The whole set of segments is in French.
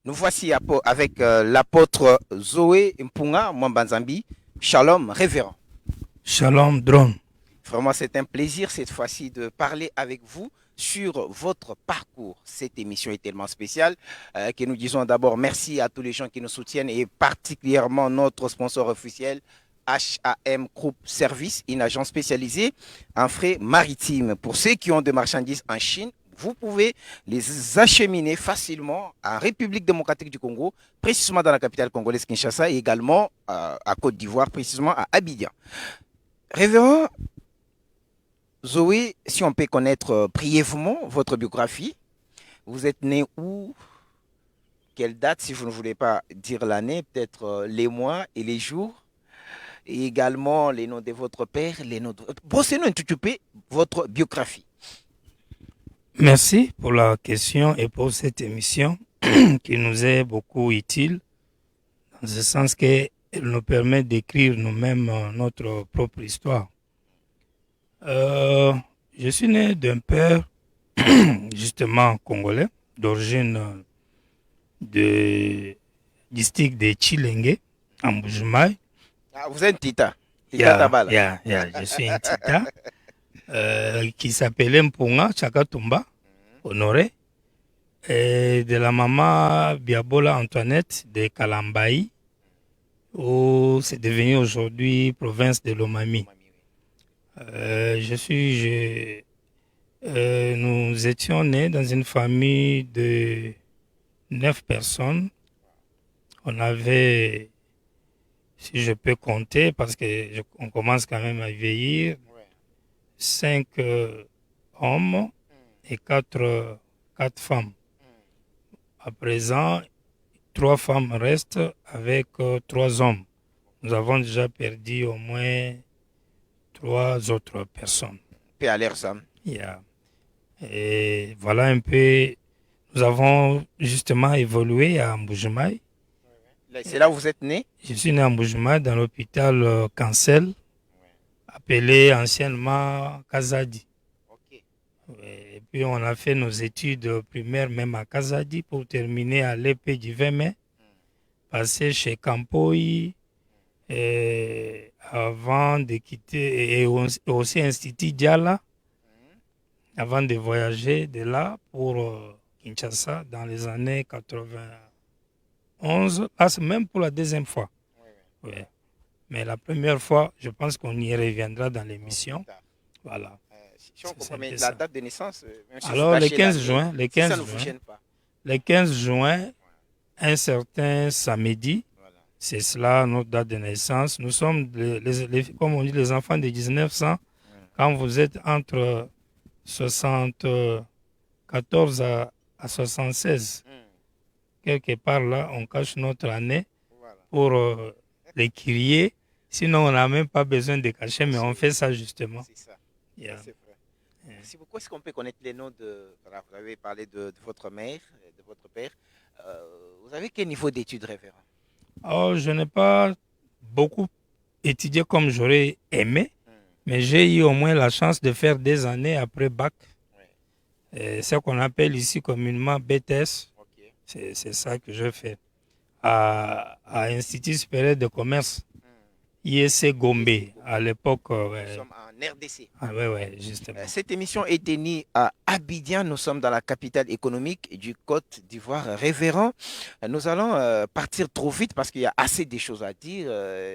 Nous voici avec l'apôtre Zoé Mpunga Mwambanzambi. Shalom, révérend. Shalom, drone. Vraiment, c'est un plaisir cette fois-ci de parler avec vous sur votre parcours. Cette émission est tellement spéciale que nous disons d'abord merci à tous les gens qui nous soutiennent et particulièrement notre sponsor officiel, HAM Group Service, une agence spécialisée en frais maritimes. Pour ceux qui ont des marchandises en Chine, vous pouvez les acheminer facilement en République démocratique du Congo, précisément dans la capitale congolaise Kinshasa et également à Côte d'Ivoire, précisément à Abidjan. Révérend Zoé, si on peut connaître brièvement votre biographie, vous êtes né où? Quelle date, si vous ne voulez pas dire l'année, peut-être les mois et les jours, et également les noms de votre père, les noms de... Brossez-nous un tout peu votre biographie. Merci pour la question et pour cette émission qui nous est beaucoup utile, dans le sens qu'elle nous permet d'écrire nous-mêmes notre propre histoire. Je suis né d'un père justement congolais, d'origine de district de Chilenge, en Bujumaï. Ah, vous êtes Tita, Tita Tabala. Je suis un Tita qui s'appelait Mpunga Chakatumba, honoré, et de la maman Biabola Antoinette de Kalambaï, où c'est devenu aujourd'hui province de Lomami. Nous étions nés dans une famille de 9 personnes. On avait, si je peux compter, parce qu'on commence quand même à vieillir, 5 hommes et 4 femmes. À présent, 3 femmes restent avec 3 hommes. Nous avons déjà perdu au moins 3 autres personnes. Paix à l'air, ça. Yeah. Et voilà un peu, nous avons justement évolué à Mbujimaï. C'est là où vous êtes né? Je suis né à Mbujimaï dans l'hôpital Cancel, appelé anciennement Kazadi. Okay. Et puis on a fait nos études primaires même à Kazadi pour terminer à l'épée du 20 mai, passer chez Kampoï avant de quitter, et aussi Institut Diala, avant de voyager de là pour Kinshasa dans les années 91, même pour la deuxième fois. Oui. Mais la première fois, je pense qu'on y reviendra dans l'émission. Voilà. Si on comprend bien la date de naissance, même si alors le 15 juin, le 15 juin, ça ne vous gêne pas. Le 15 juin, un certain samedi, c'est cela notre date de naissance. Nous sommes, comme on dit, les enfants de 1900. Quand vous êtes entre 74 à 76, quelque part là, on cache notre année pour les crier. Sinon, on n'a même pas besoin de cacher, mais on fait ça justement. C'est ça. Yeah. C'est vrai. Merci beaucoup. Est-ce qu'on peut connaître les noms de... Voilà, vous avez parlé de votre mère, de votre père. Vous avez quel niveau d'études, révérend? Oh, je n'ai pas beaucoup étudié comme j'aurais aimé, mais j'ai eu au moins la chance de faire des années après bac. C'est ce qu'on appelle ici communément BTS. C'est ça que je fais. À Institut supérieur de commerce, IEC Gombe, à l'époque. Nous sommes en RDC. Ah ouais, justement. Cette émission est tenue à Abidjan. Nous sommes dans la capitale économique du Côte d'Ivoire. Révérend, nous allons partir trop vite parce qu'il y a assez de choses à dire,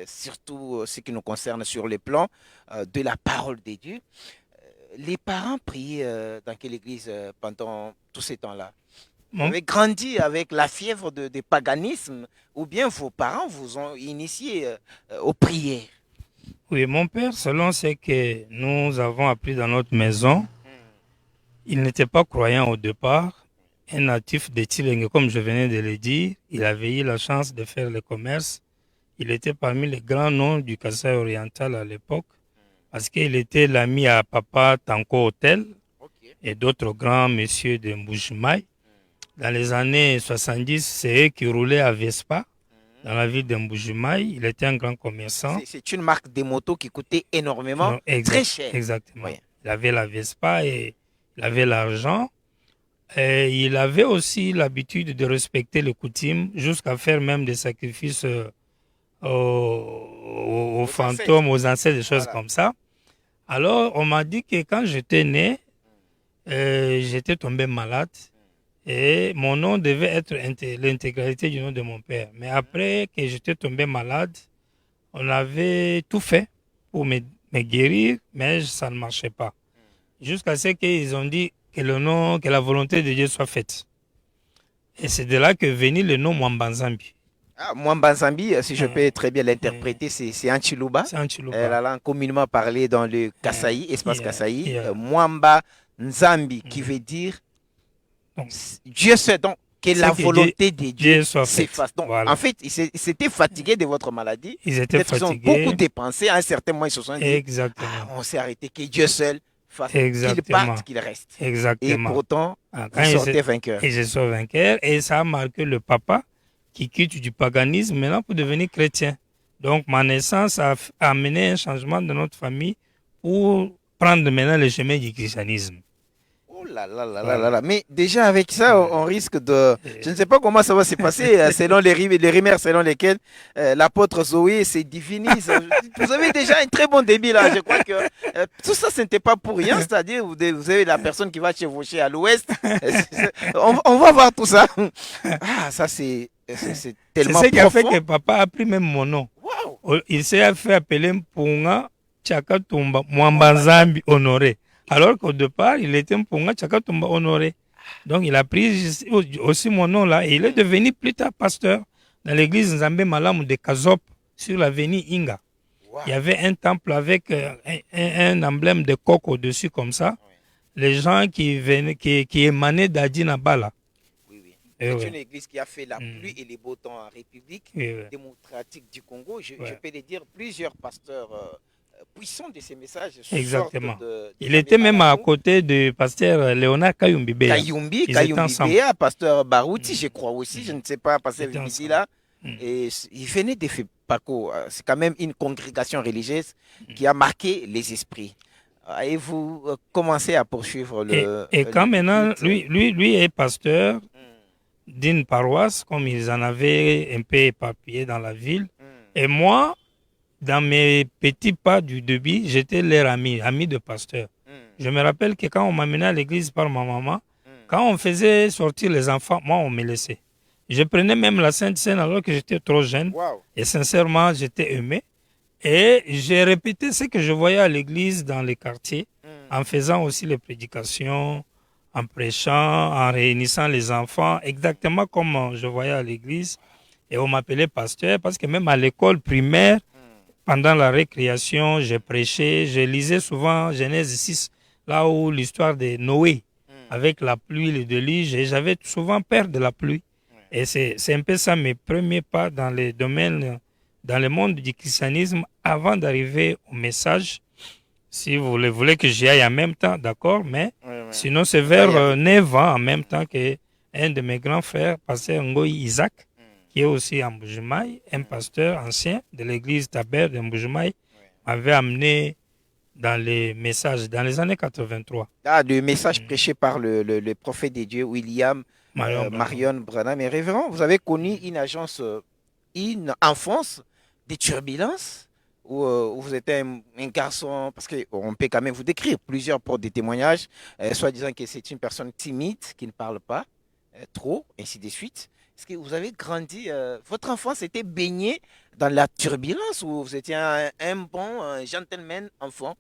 surtout ce qui nous concerne sur le plan de la parole de Dieu. Les parents priaient dans quelle église pendant tous ces temps-là? Vous avez grandi avec la fièvre du paganisme ou bien vos parents vous ont initié aux prières? Oui, mon père, selon ce que nous avons appris dans notre maison, il n'était pas croyant au départ. Un natif de Chilenge, comme je venais de le dire, il avait eu la chance de faire le commerce. Il était parmi les grands noms du Kasaï oriental à l'époque, parce qu'il était l'ami à Papa Tanko Hotel et d'autres grands messieurs de Mbujimaï. Dans les années 70, c'est eux qui roulaient à Vespa dans la ville de Mbujimaï. Il était un grand commerçant. C'est une marque de motos qui coûtait énormément, très cher. Exactement. Oui. Il avait la Vespa et il avait l'argent. Et il avait aussi l'habitude de respecter les coutumes jusqu'à faire même des sacrifices aux fantômes, aux ancêtres, des choses comme ça. Alors, on m'a dit que quand j'étais né, j'étais tombé malade et mon nom devait être l'intégralité du nom de mon père. Mais après que j'étais tombé malade, on avait tout fait pour me guérir, mais ça ne marchait pas. Jusqu'à ce qu'ils ont dit que le nom, que la volonté de Dieu soit faite. Et c'est de là que venait le nom Mwambanzambi. Ah, Mwamba Zambi, si je peux très bien l'interpréter, c'est un Chiluba. C'est un Chiluba. La langue communément parlée dans le Kasaï, espace Kasaï. Yeah. Mwamba Nzambi, qui veut dire Donc, Dieu sait donc que la volonté de Dieu soit s'efface. Donc, voilà. en fait, ils s'étaient fatigués de votre maladie. Ils étaient fatigués. Ils ont beaucoup dépensé. À un certain moment, ils se sont dit, exactement. On s'est arrêté, que Dieu seul fasse qu'il parte, qu'il reste. Exactement. Et pourtant, vous sortez vainqueur. Et je sors vainqueur. Et ça a marqué le papa qui quitte du paganisme maintenant pour devenir chrétien. Donc, ma naissance a amené un changement dans notre famille pour prendre maintenant le chemin du christianisme. Oh là là là là là. Mais déjà avec ça, on risque de... Je ne sais pas comment ça va se passer selon les rumeurs selon lesquelles l'apôtre Zoé se divinise. Vous avez déjà un très bon débit là. Je crois que tout ça, ce n'était pas pour rien. C'est-à-dire, vous avez la personne qui va chevaucher à l'ouest. On va voir tout ça. Ah, ça c'est tellement profond. C'est ce qui a fait que papa a pris même mon nom. Wow. Il s'est fait appeler Mpunga Chakatumba Mwambanzambi Honoré. Alors qu'au départ, il était Mpunga Chakatumba Honoré. Donc, il a pris aussi mon nom là et il est devenu plus tard pasteur dans l'église Nzambe Malamu de Kazop sur l'avenue Inga. Wow. Il y avait un temple avec un emblème de coq au-dessus comme ça. Oui. Les gens qui émanaient d'Adina Bala. C'est une église qui a fait la pluie et les beaux temps en République démocratique du Congo. Je peux le dire, plusieurs pasteurs puissants de ces messages. Exactement. Il était même à côté du pasteur Léonard Kayumbi Béa. Kayumbi Béa, pasteur Barouti, je crois aussi, je ne sais pas, pasteur Vimidi là. Et il venait de Fepako. C'est quand même une congrégation religieuse qui a marqué les esprits. Et vous commencez à poursuivre le... Et quand maintenant, lui est pasteur d'une paroisse, comme ils en avaient un peu éparpillé dans la ville. Et moi, dans mes petits pas du début, j'étais leur ami de pasteur. Je me rappelle que quand on m'amenait à l'église par ma maman, quand on faisait sortir les enfants, moi, on me laissait. Je prenais même la Sainte Seine alors que j'étais trop jeune. Wow. Et sincèrement, j'étais aimé. Et j'ai répété ce que je voyais à l'église dans les quartiers, en faisant aussi les prédications, en prêchant, en réunissant les enfants, exactement comme je voyais à l'église. Et on m'appelait pasteur parce que même à l'école primaire, pendant la récréation, j'ai prêché, je lisais souvent Genèse 6, là où l'histoire de Noé, avec la pluie, le déluge, et j'avais souvent peur de la pluie. Et c'est un peu ça mes premiers pas dans les domaines, dans le monde du christianisme, avant d'arriver au message. Si vous voulez que j'y aille en même temps, d'accord, mais sinon c'est vers 9 ans en même temps qu'un de mes grands frères, pasteur Ngoï Isaac, qui est aussi en Mbujimaï, un pasteur ancien de l'église Taber de Mbujimaï, m'avait amené dans les messages, dans les années 83. Ah, le message prêché par le prophète de Dieu, William Marion Branham. Mais révérend, vous avez connu une agence, une enfance de turbulences où vous étiez un garçon, parce qu'on peut quand même vous décrire plusieurs portes de témoignages, soit disant que c'est une personne timide, qui ne parle pas trop, ainsi de suite. Est-ce que vous avez grandi, votre enfance était baignée dans la turbulence ou vous étiez un bon gentleman enfant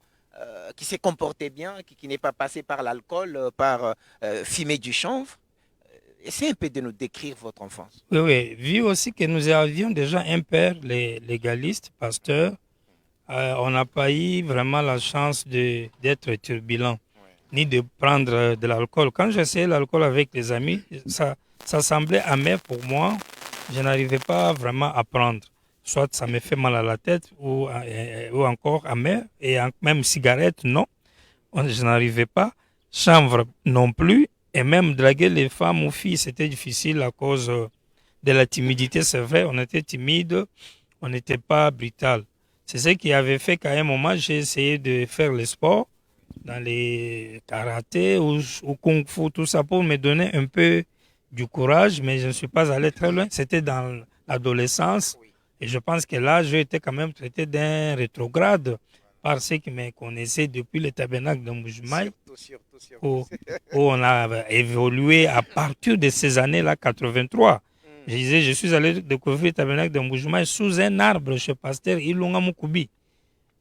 qui s'est comporté bien, qui n'est pas passé par l'alcool, par fumer du chanvre? Essayez un peu de nous décrire votre enfance. Oui. Vu aussi que nous avions déjà un père légaliste, pasteur, on n'a pas eu vraiment la chance d'être turbulent, ni de prendre de l'alcool. Quand j'essayais l'alcool avec les amis, ça semblait amer pour moi. Je n'arrivais pas vraiment à prendre. Soit ça me fait mal à la tête ou encore amer. Et même cigarette, non. Je n'arrivais pas. Chanvre non plus. Et même draguer les femmes ou filles, c'était difficile à cause de la timidité. C'est vrai, on était timide. On n'était pas brutal. C'est ce qui avait fait qu'à un moment, j'ai essayé de faire le sport. dans les karaté ou kung fu, tout ça, pour me donner un peu du courage, mais je ne suis pas allé très loin. C'était dans l'adolescence. Et je pense que là, j'ai été quand même traité d'un rétrograde par ceux qui me connaissaient depuis le tabernacle de Mbujimaï, où, où on a évolué à partir de ces années-là, 83. Je disais, je suis allé découvrir le tabernacle de Mbujimaï sous un arbre chez pasteur Ilunga Mukubi.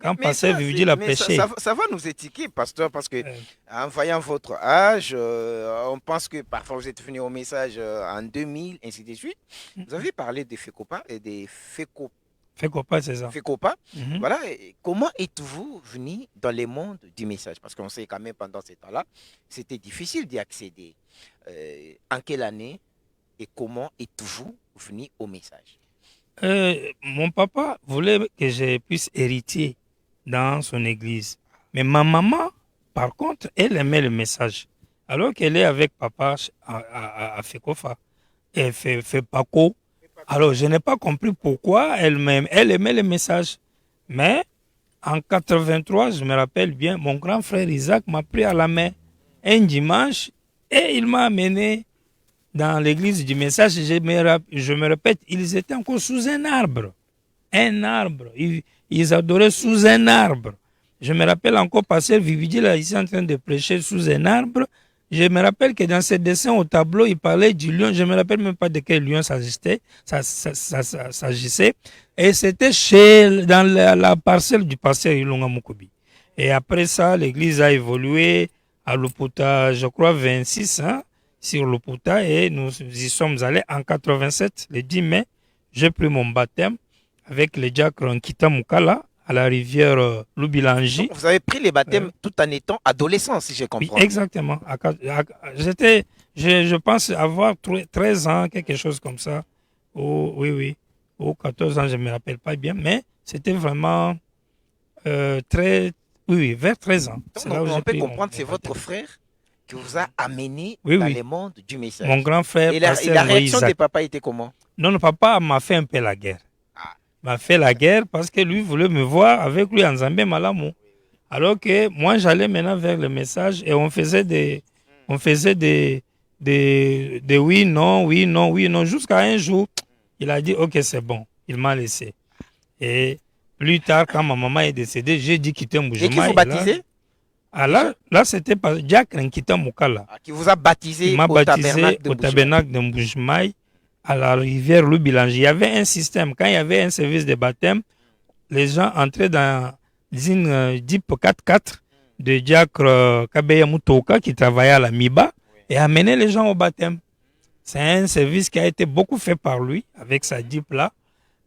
Quand pasteur Vividi l'a prêché. Ça va nous étiquer, pasteur, parce que en voyant votre âge, on pense que parfois vous êtes venu au message en 2000, ainsi de suite. Vous avez parlé des FECOPA et des FECOPA, c'est ça. FECOPA. Voilà. Et comment êtes-vous venu dans le monde du message? Parce qu'on sait quand même pendant ce temps-là, c'était difficile d'y accéder. En quelle année et comment êtes-vous venu au message? Mon papa voulait que je puisse hériter dans son église. Mais ma maman, par contre, elle aimait le message. Alors qu'elle est avec papa à Fekofa, elle fait Paco. Alors, je n'ai pas compris pourquoi elle aimait le message. Mais en 83, je me rappelle bien, mon grand frère Isaac m'a pris à la main un dimanche et il m'a amené dans l'église du message. Je me répète, ils étaient encore sous un arbre. Un arbre. Ils adoraient sous un arbre. Je me rappelle encore, pasteur Vividi, là, ici en train de prêcher sous un arbre. Je me rappelle que dans ses dessins au tableau, il parlait du lion. Je ne me rappelle même pas de quel lion s'agissait. Et c'était dans la parcelle du pasteur Ilunga Mukubi. Et après ça, l'église a évolué à Luputa, je crois, 26, hein, sur Luputa. Et nous y sommes allés en 87, le 10 mai. J'ai pris mon baptême avec le diacre Nkita Mukala à la rivière Lubilangi. Vous avez pris les baptèmes tout en étant adolescent, si je comprends. Oui, exactement. Je pense avoir 13 ans, quelque chose comme ça. Oui. Ou 14 ans, je ne me rappelle pas bien, mais c'était vraiment vers 13 ans. Donc, on peut comprendre, c'est votre frère qui vous a amené dans le monde du message. Mon grand frère. Et la réaction de papa était comment? Non, papa m'a fait un peu la guerre. M'a fait la guerre parce que lui voulait me voir avec lui en Zambé Malamou. Alors que moi, j'allais maintenant vers le message et on faisait des oui, non, jusqu'à un jour, il a dit, ok, c'est bon. Il m'a laissé. Et plus tard, quand ma maman est décédée, j'ai dit quitter Mbujimaï. Et qui vous baptisez? Là, c'était pas Jack Nkita Mukala. Qui vous a baptisé il m'a baptisé au tabernacle de Mbujimaï, à la rivière Lubilangi. Il y avait un système. Quand il y avait un service de baptême, les gens entraient dans une Jeep 4x4 de diacre Kabeya Mutoka qui travaillait à la MIBA et amenaient les gens au baptême. C'est un service qui a été beaucoup fait par lui avec sa Jeep là,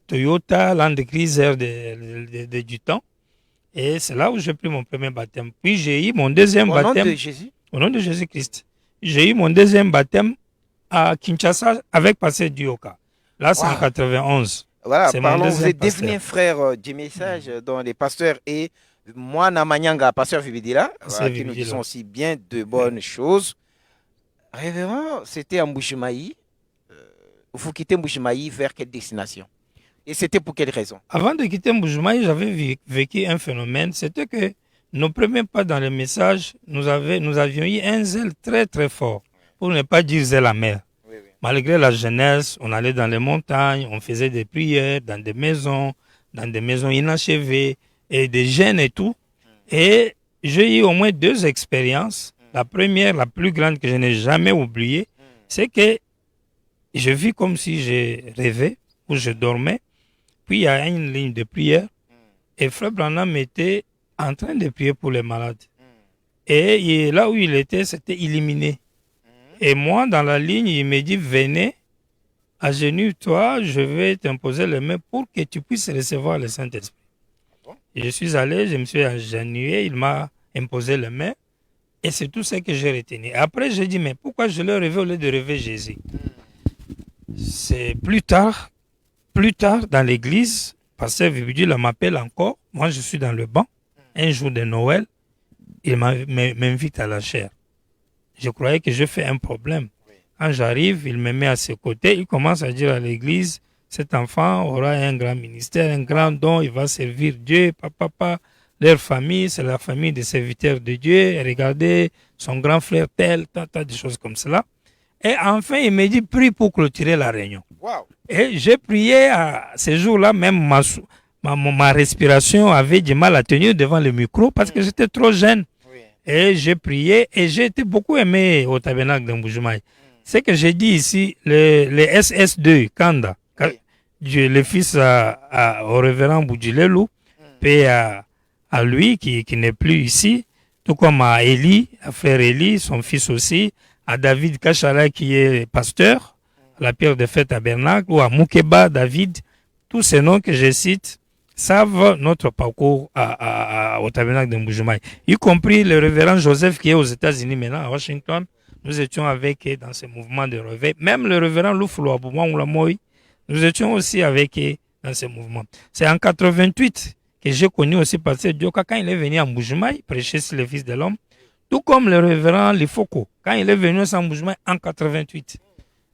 Toyota Land Cruiser du temps. Et c'est là où j'ai pris mon premier baptême. Puis j'ai eu mon deuxième baptême. Au nom de Jésus? Au nom de Jésus-Christ. J'ai eu mon deuxième baptême à Kinshasa avec pasteur Dioka. Là, c'est en 91. Voilà, parlons, vous êtes devenu frère du message dont les pasteurs et moi, Namanyanga, pasteur Vibidila, qui nous disons aussi bien de bonnes choses. Révérend, c'était à Mbujimaï. Vous quittez Mbujimaï vers quelle destination? Et c'était pour quelle raison? Avant de quitter Mbujimaï, j'avais vécu un phénomène. C'était que nos premiers pas dans le message, nous avions eu un zèle très très fort, pour ne pas dire zèle amer. Malgré la jeunesse, on allait dans les montagnes, on faisait des prières dans des maisons inachevées, et des jeunes et tout. Et j'ai eu au moins 2 expériences. La première, la plus grande que je n'ai jamais oubliée, c'est que je vis comme si je rêvais ou je dormais. Puis il y a une ligne de prière et Frère Branham était en train de prier pour les malades. Et là où il était, c'était illuminé. Et moi, dans la ligne, il me dit, venez, agenouille-toi, je vais t'imposer les mains pour que tu puisses recevoir le Saint-Esprit. Et je suis allé, je me suis agenouillé, il m'a imposé les mains. Et c'est tout ce que j'ai retenu. Après, j'ai dit, mais pourquoi je le rêvais au lieu de rêver Jésus? C'est plus tard, dans l'église, pasteur Vibidi m'appelle encore. Moi, je suis dans le banc. Un jour de Noël, il m'invite à la chaire. Je croyais que je fais un problème. Quand j'arrive, il me met à ses côtés. Il commence à dire à l'église, cet enfant aura un grand ministère, un grand don, il va servir Dieu, papa. Leur famille, c'est la famille des serviteurs de Dieu. Et regardez, son grand frère tel, tas de choses comme cela. Et enfin, il me dit, prie pour clôturer la réunion. Wow. Et j'ai prié à ces jours-là, même ma respiration avait du mal à tenir devant le micro parce que j'étais trop jeune. Oui. Et j'ai prié et j'ai été beaucoup aimé au tabernacle de Mbujimaï. Ce que j'ai dit ici, les SS2, Kanda, Oui. le fils au révérend Boudjilelou, paix à lui qui n'est plus ici, tout comme à Eli, à frère Eli, son fils aussi, à David Kachala qui est pasteur, à la pierre de fête tabernacle, ou à Moukeba David, tous ces noms que je cite savent notre parcours au tabernacle de Mbujimaï, y compris le révérend Joseph qui est aux États-Unis maintenant, à Washington. Nous étions avec eux dans ce mouvement de réveil. Même le révérend Louflo Abouma Oulamoui, nous étions aussi avec eux dans ce mouvement. C'est en 88 que j'ai connu aussi Pasteur Dioka quand il est venu à Mbujimaï prêcher sur le Fils de l'homme, tout comme le révérend Lifoko quand il est venu à Mbujimaï en 88.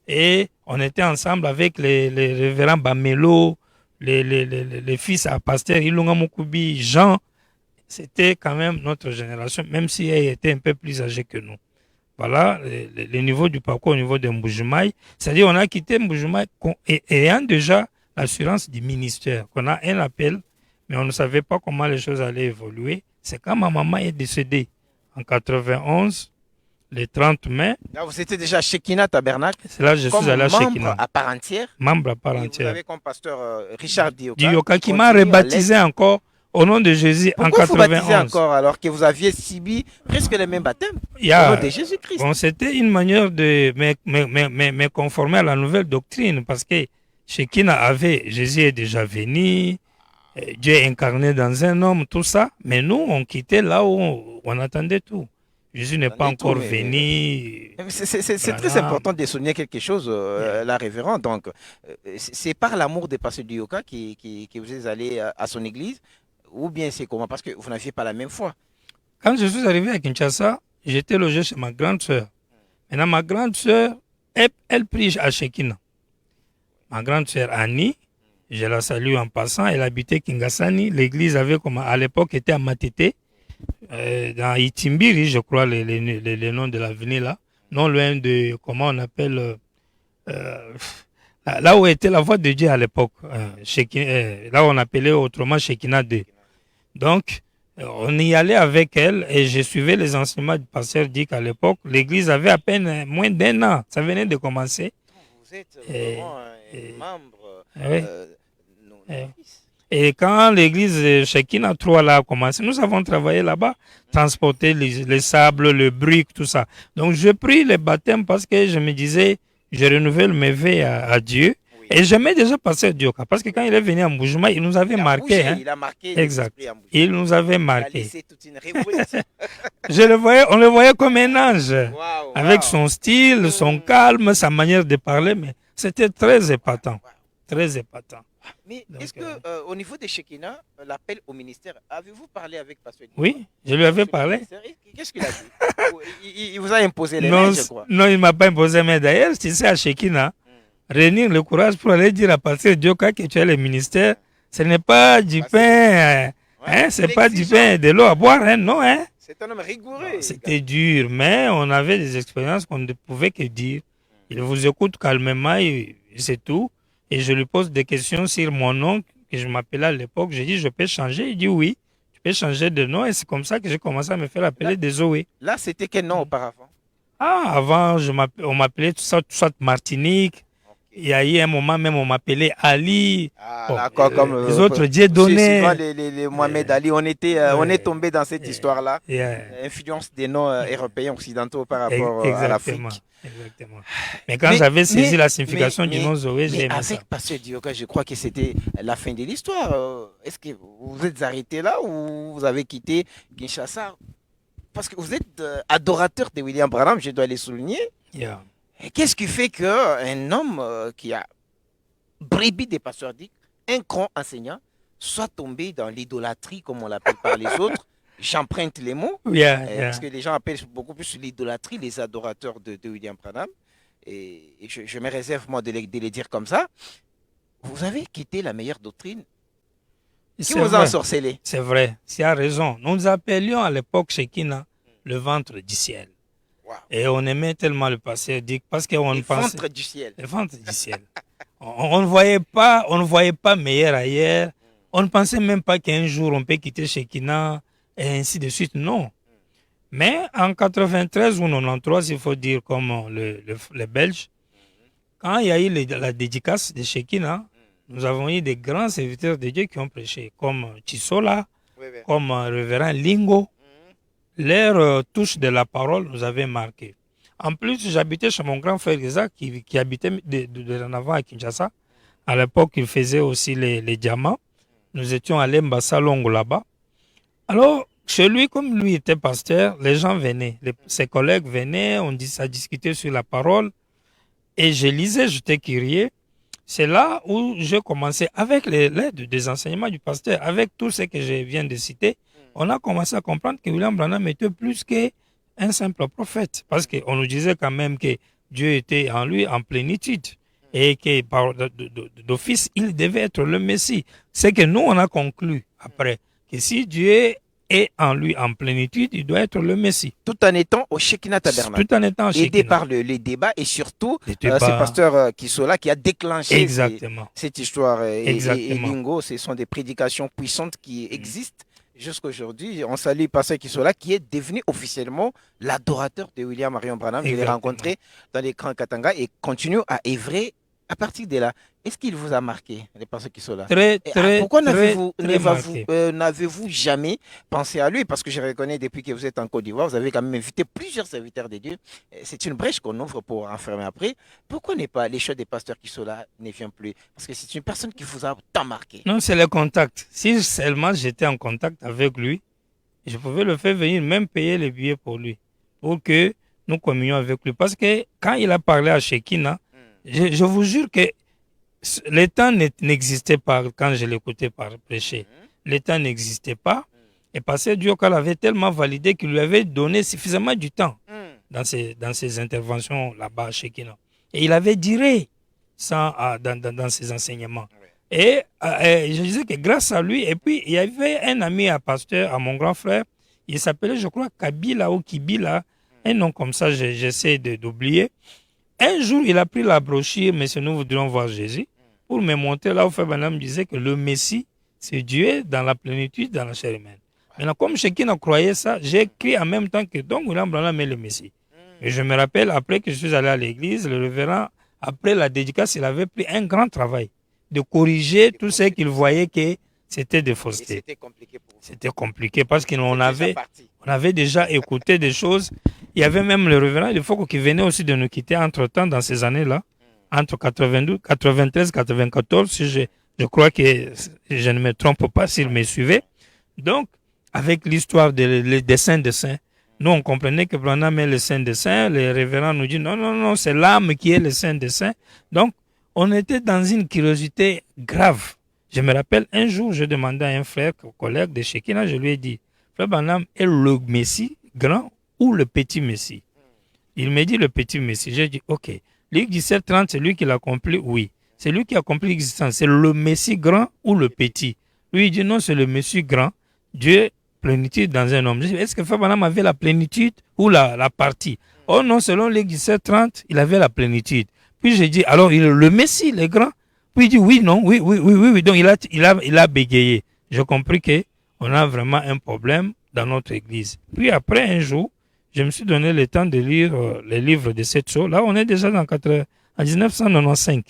Et on était ensemble avec les révérends Bamelo, les fils à Pasteur Ilunga Mokubi, Jean. C'était quand même notre génération, même si elle était un peu plus âgée que nous. Voilà le niveau du parcours au niveau de Mbujimaï. C'est-à-dire on a quitté Mbujimaï ayant déjà l'assurance du ministère, qu'on a un appel, mais on ne savait pas comment les choses allaient évoluer. C'est quand ma maman est décédée en 91, le 30 mai. Là, vous étiez déjà à Shekinah Tabernacle. C'est là que je suis allé à membre Shekinah. à part entière. Membre à part Et entière. vous avez comme pasteur Richard Dioka. Dioka qui m'a rebaptisé encore au nom de Jésus. Pourquoi en 91. Pourquoi vous baptisez encore alors que vous aviez subi presque le même baptême au nom de Jésus-Christ? Bon, c'était une manière de me conformer à la nouvelle doctrine parce que Shekinah avait, Jésus est déjà venu, Dieu est incarné dans un homme, tout ça, mais nous, on quittait là où on attendait tout. Jésus n'est pas encore venu. C'est très important de souligner quelque chose, la révérende. Donc, c'est par l'amour de Pasteur Dioka que vous êtes allé à son église, ou bien c'est comment? Parce que vous n'aviez pas la même foi. Quand je suis arrivé à Kinshasa, j'étais logé chez ma grande sœur. Maintenant, ma grande sœur, elle prie à Shekinah. Ma grande sœur Annie, je la salue en passant, elle habitait Kingasani. L'église avait, comme à l'époque, était à Matete, dans Itimbiri, je crois, les noms de l'avenue là. Non loin de, comment on appelle, là où était la voix de Dieu à l'époque. Là où on appelait autrement Shekinah 2. Donc, on y allait avec elle et je suivais les enseignements du pasteur Dick à l'époque. L'église avait à peine moins d'1 an. Ça venait de commencer. Vous êtes vraiment un membre. Et quand l'église Shekinah 3 a commencé, nous avons travaillé là-bas, transporter les sables, le brique, tout ça. Donc, je prie le baptême parce que je me disais, je renouvelle mes vœux à Dieu. Oui. Et j'aimais déjà passer Dioka parce que quand il est venu à Mbujimaï, il nous avait marqué. Il a marqué. Exact. Il nous avait marqué. Il a laissé toute une révolution. On le voyait comme un ange, avec son style, son calme, sa manière de parler, mais c'était très épatant. Très épatant. Mais est-ce qu'au niveau de Shekinah, l'appel au ministère, avez-vous parlé avec Pasteur Dioka? Oui, je lui avais parlé. Qu'est-ce qu'il a dit? Il vous a imposé les mains, je crois. Non, il ne m'a pas imposé, mais d'ailleurs, tu sais, à Shekinah, réunir le courage pour aller dire à Pasteur Dioka que tu as le ministère, ce n'est pas du pain, c'est pas du pain, de l'eau à boire, non, hein. C'est un homme rigoureux. C'était dur, mais on avait des expériences qu'on ne pouvait que dire. Il vous écoute calmement et c'est tout. Et je lui pose des questions sur mon nom, que je m'appelais à l'époque. J'ai dit, je peux changer? Il dit oui, tu peux changer de nom. Et c'est comme ça que j'ai commencé à me faire appeler Désolé. Là, c'était quel nom auparavant? Ah, avant, on m'appelait tout ça Martinique. Il y a eu un moment même, on m'appelait Ali. Comme les autres dieux donnés. Les Mohamed Ali, on est tombé dans cette histoire-là. Influence des noms européens occidentaux par rapport à l'Afrique. Exactement. Mais quand j'avais saisi la signification du nom Zoé, j'ai aimé ça. Avec Pasteur Dioka, je crois que c'était la fin de l'histoire. Est-ce que vous êtes arrêté là ou vous avez quitté Kinshasa? Parce que vous êtes adorateur de William Branham, je dois le souligner. Yeah. Qu'est-ce qui fait qu'un homme qui a brebis des pasteurs Dick, un grand enseignant, soit tombé dans l'idolâtrie, comme on l'appelle par les autres? J'emprunte les mots, parce que les gens appellent beaucoup plus l'idolâtrie les adorateurs de William Branham. Et je me réserve, moi, de les dire comme ça. Vous avez quitté la meilleure doctrine. Qui vous a ensorcelé? C'est vrai, tu as raison. Nous appelions à l'époque Shekina le ventre du ciel. Wow. Et on aimait tellement le pasteur Dick parce qu'on Le pensait... ventre du ciel. Le ventre du ciel. On ne voyait pas meilleur ailleurs. On ne pensait même pas qu'un jour on peut quitter Shekina et ainsi de suite. Non. Mais en 93 ou 93, il faut dire comme les Belges, quand il y a eu la dédicace de Shekina, nous avons eu des grands serviteurs de Dieu qui ont prêché, comme Chisola, comme Révérend Lingo. Leur touche de la parole nous avait marqué. En plus, j'habitais chez mon grand frère Isaac qui habitait de avant à Kinshasa. À l'époque, il faisait aussi les diamants. Nous étions à Mbassa Longo là-bas. Alors, chez lui, comme lui était pasteur, les gens venaient. Ses collègues venaient, ça discutait sur la parole. Et je lisais, j'étais curieux. C'est là où j'ai commencé, avec l'aide des enseignements du pasteur, avec tout ce que je viens de citer, on a commencé à comprendre que William Branham était plus qu'un simple prophète. Parce qu'on nous disait quand même que Dieu était en lui en plénitude et que d'office, il devait être le Messie. C'est que nous, on a conclu après que si Dieu est en lui en plénitude, il doit être le Messie. Tout en étant au Shekinah Tabernacle. Tout en étant au Shekinah. Aidé par les débats et surtout, c'est pasteur Kisola qui a déclenché cette histoire. Et Lingo, ce sont des prédications puissantes qui existent jusqu'à aujourd'hui. On salue pasteur Kisola qui est devenu officiellement l'adorateur de William Marion Branham. Je l'ai rencontré dans les Grands Katanga et continue à œuvrer à partir de là. Est-ce qu'il vous a marqué, les pasteurs qui sont là? Pourquoi n'avez-vous jamais pensé à lui? Parce que je reconnais, depuis que vous êtes en Côte d'Ivoire, vous avez quand même invité plusieurs serviteurs de Dieu. C'est une brèche qu'on ouvre pour enfermer après. Pourquoi les choix des pasteurs qui sont là ne viennent plus? Parce que c'est une personne qui vous a tant marqué. Non, c'est le contact. Si seulement j'étais en contact avec lui, je pouvais le faire venir, même payer les billets pour lui, pour que nous communions avec lui. Parce que quand il a parlé à Shekina, je vous jure que le temps n'existait pas quand je l'écoutais prêcher. Le temps n'existait pas. Et Pasteur Diokal avait tellement validé qu'il lui avait donné suffisamment du temps dans ses interventions là-bas à Shekina. Et il avait diré ça dans ses enseignements. Et je disais que grâce à lui, et puis il y avait un ami à pasteur, à mon grand frère, il s'appelait, je crois, Kabila ou Kibila, un nom comme ça, j'essaie d'oublier. Un jour, il a pris la brochure, mais nous voudrions voir Jésus, pour me montrer là où Frère Branham disait que le Messie, c'est Dieu dans la plénitude, dans la chair humaine. Maintenant, comme chacun croyait ça, j'ai écrit en même temps que donc William Branham est le Messie. Et je me rappelle, après que je suis allé à l'église, le révérend, après la dédicace, il avait pris un grand travail de corriger tout ce qu'il voyait que c'était des faussetés. C'était compliqué pour vous. C'était compliqué parce qu'on avait déjà écouté des choses. Il y avait même le révérend Il faut qui venait aussi de nous quitter entre-temps dans ces années-là, entre 92, 93, 94, si je crois que je ne me trompe pas s'il me suivait. Donc, avec l'histoire des saints des saints, nous on comprenait que Branham est le saint des saints, les révérends nous disent non, c'est l'âme qui est le saint des saints. Donc, on était dans une curiosité grave. Je me rappelle, un jour, je demandais à un frère, collègue de Shekina, je lui ai dit, Frère Branham est le Messie grand ou le petit Messie? Il me dit le petit Messie. J'ai dit, ok. Luc 17:30, c'est lui qui l'a accompli? Oui. C'est lui qui a accompli l'existence. C'est le Messie grand ou le petit? Lui, il dit non, c'est le Messie grand. Dieu, plénitude dans un homme. Est-ce que Frère Branham avait la plénitude ou la partie? Oh non, selon Luc 17:30, il avait la plénitude. Puis j'ai dit, alors, il est le Messie, le grand? Puis il dit, oui, non, oui. Donc, il a bégayé. J'ai compris qu'on a vraiment un problème dans notre église. Puis après, un jour, je me suis donné le temps de lire les livres de cette show. Là, on est déjà en 1995.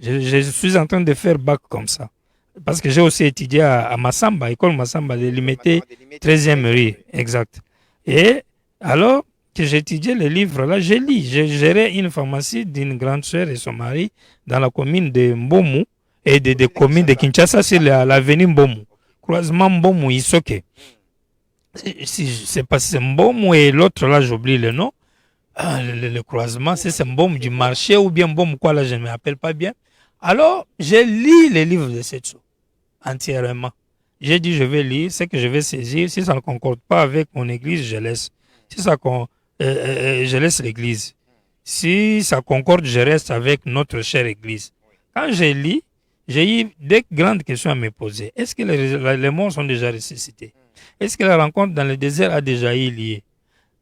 Je suis en train de faire bac comme ça. Parce que j'ai aussi étudié à Massamba, école Massamba, de Limité, 13e rue. Exact. Et alors que j'étudiais les livres là, j'ai lu. J'ai géré une pharmacie d'une grande sœur et son mari dans la commune de Mbomu et des communes de Kinshasa sur l'avenue Mbomu. Croisement Mbomu, Isoke. C'est pas Mbomu et l'autre là, j'oublie le nom. Le croisement, c'est Mbomu du marché ou bien Mbomu quoi là, je ne me rappelle pas bien. Alors, j'ai lu les livres de cette chose entièrement. J'ai dit, je vais lire ce que je vais saisir. Si ça ne concorde pas avec mon église, je laisse. Si ça je laisse l'église. Si ça concorde, je reste avec notre chère église. Quand j'ai lu, j'ai eu des grandes questions à me poser. Est-ce que les morts sont déjà ressuscités? Est-ce que la rencontre dans le désert a déjà eu lieu?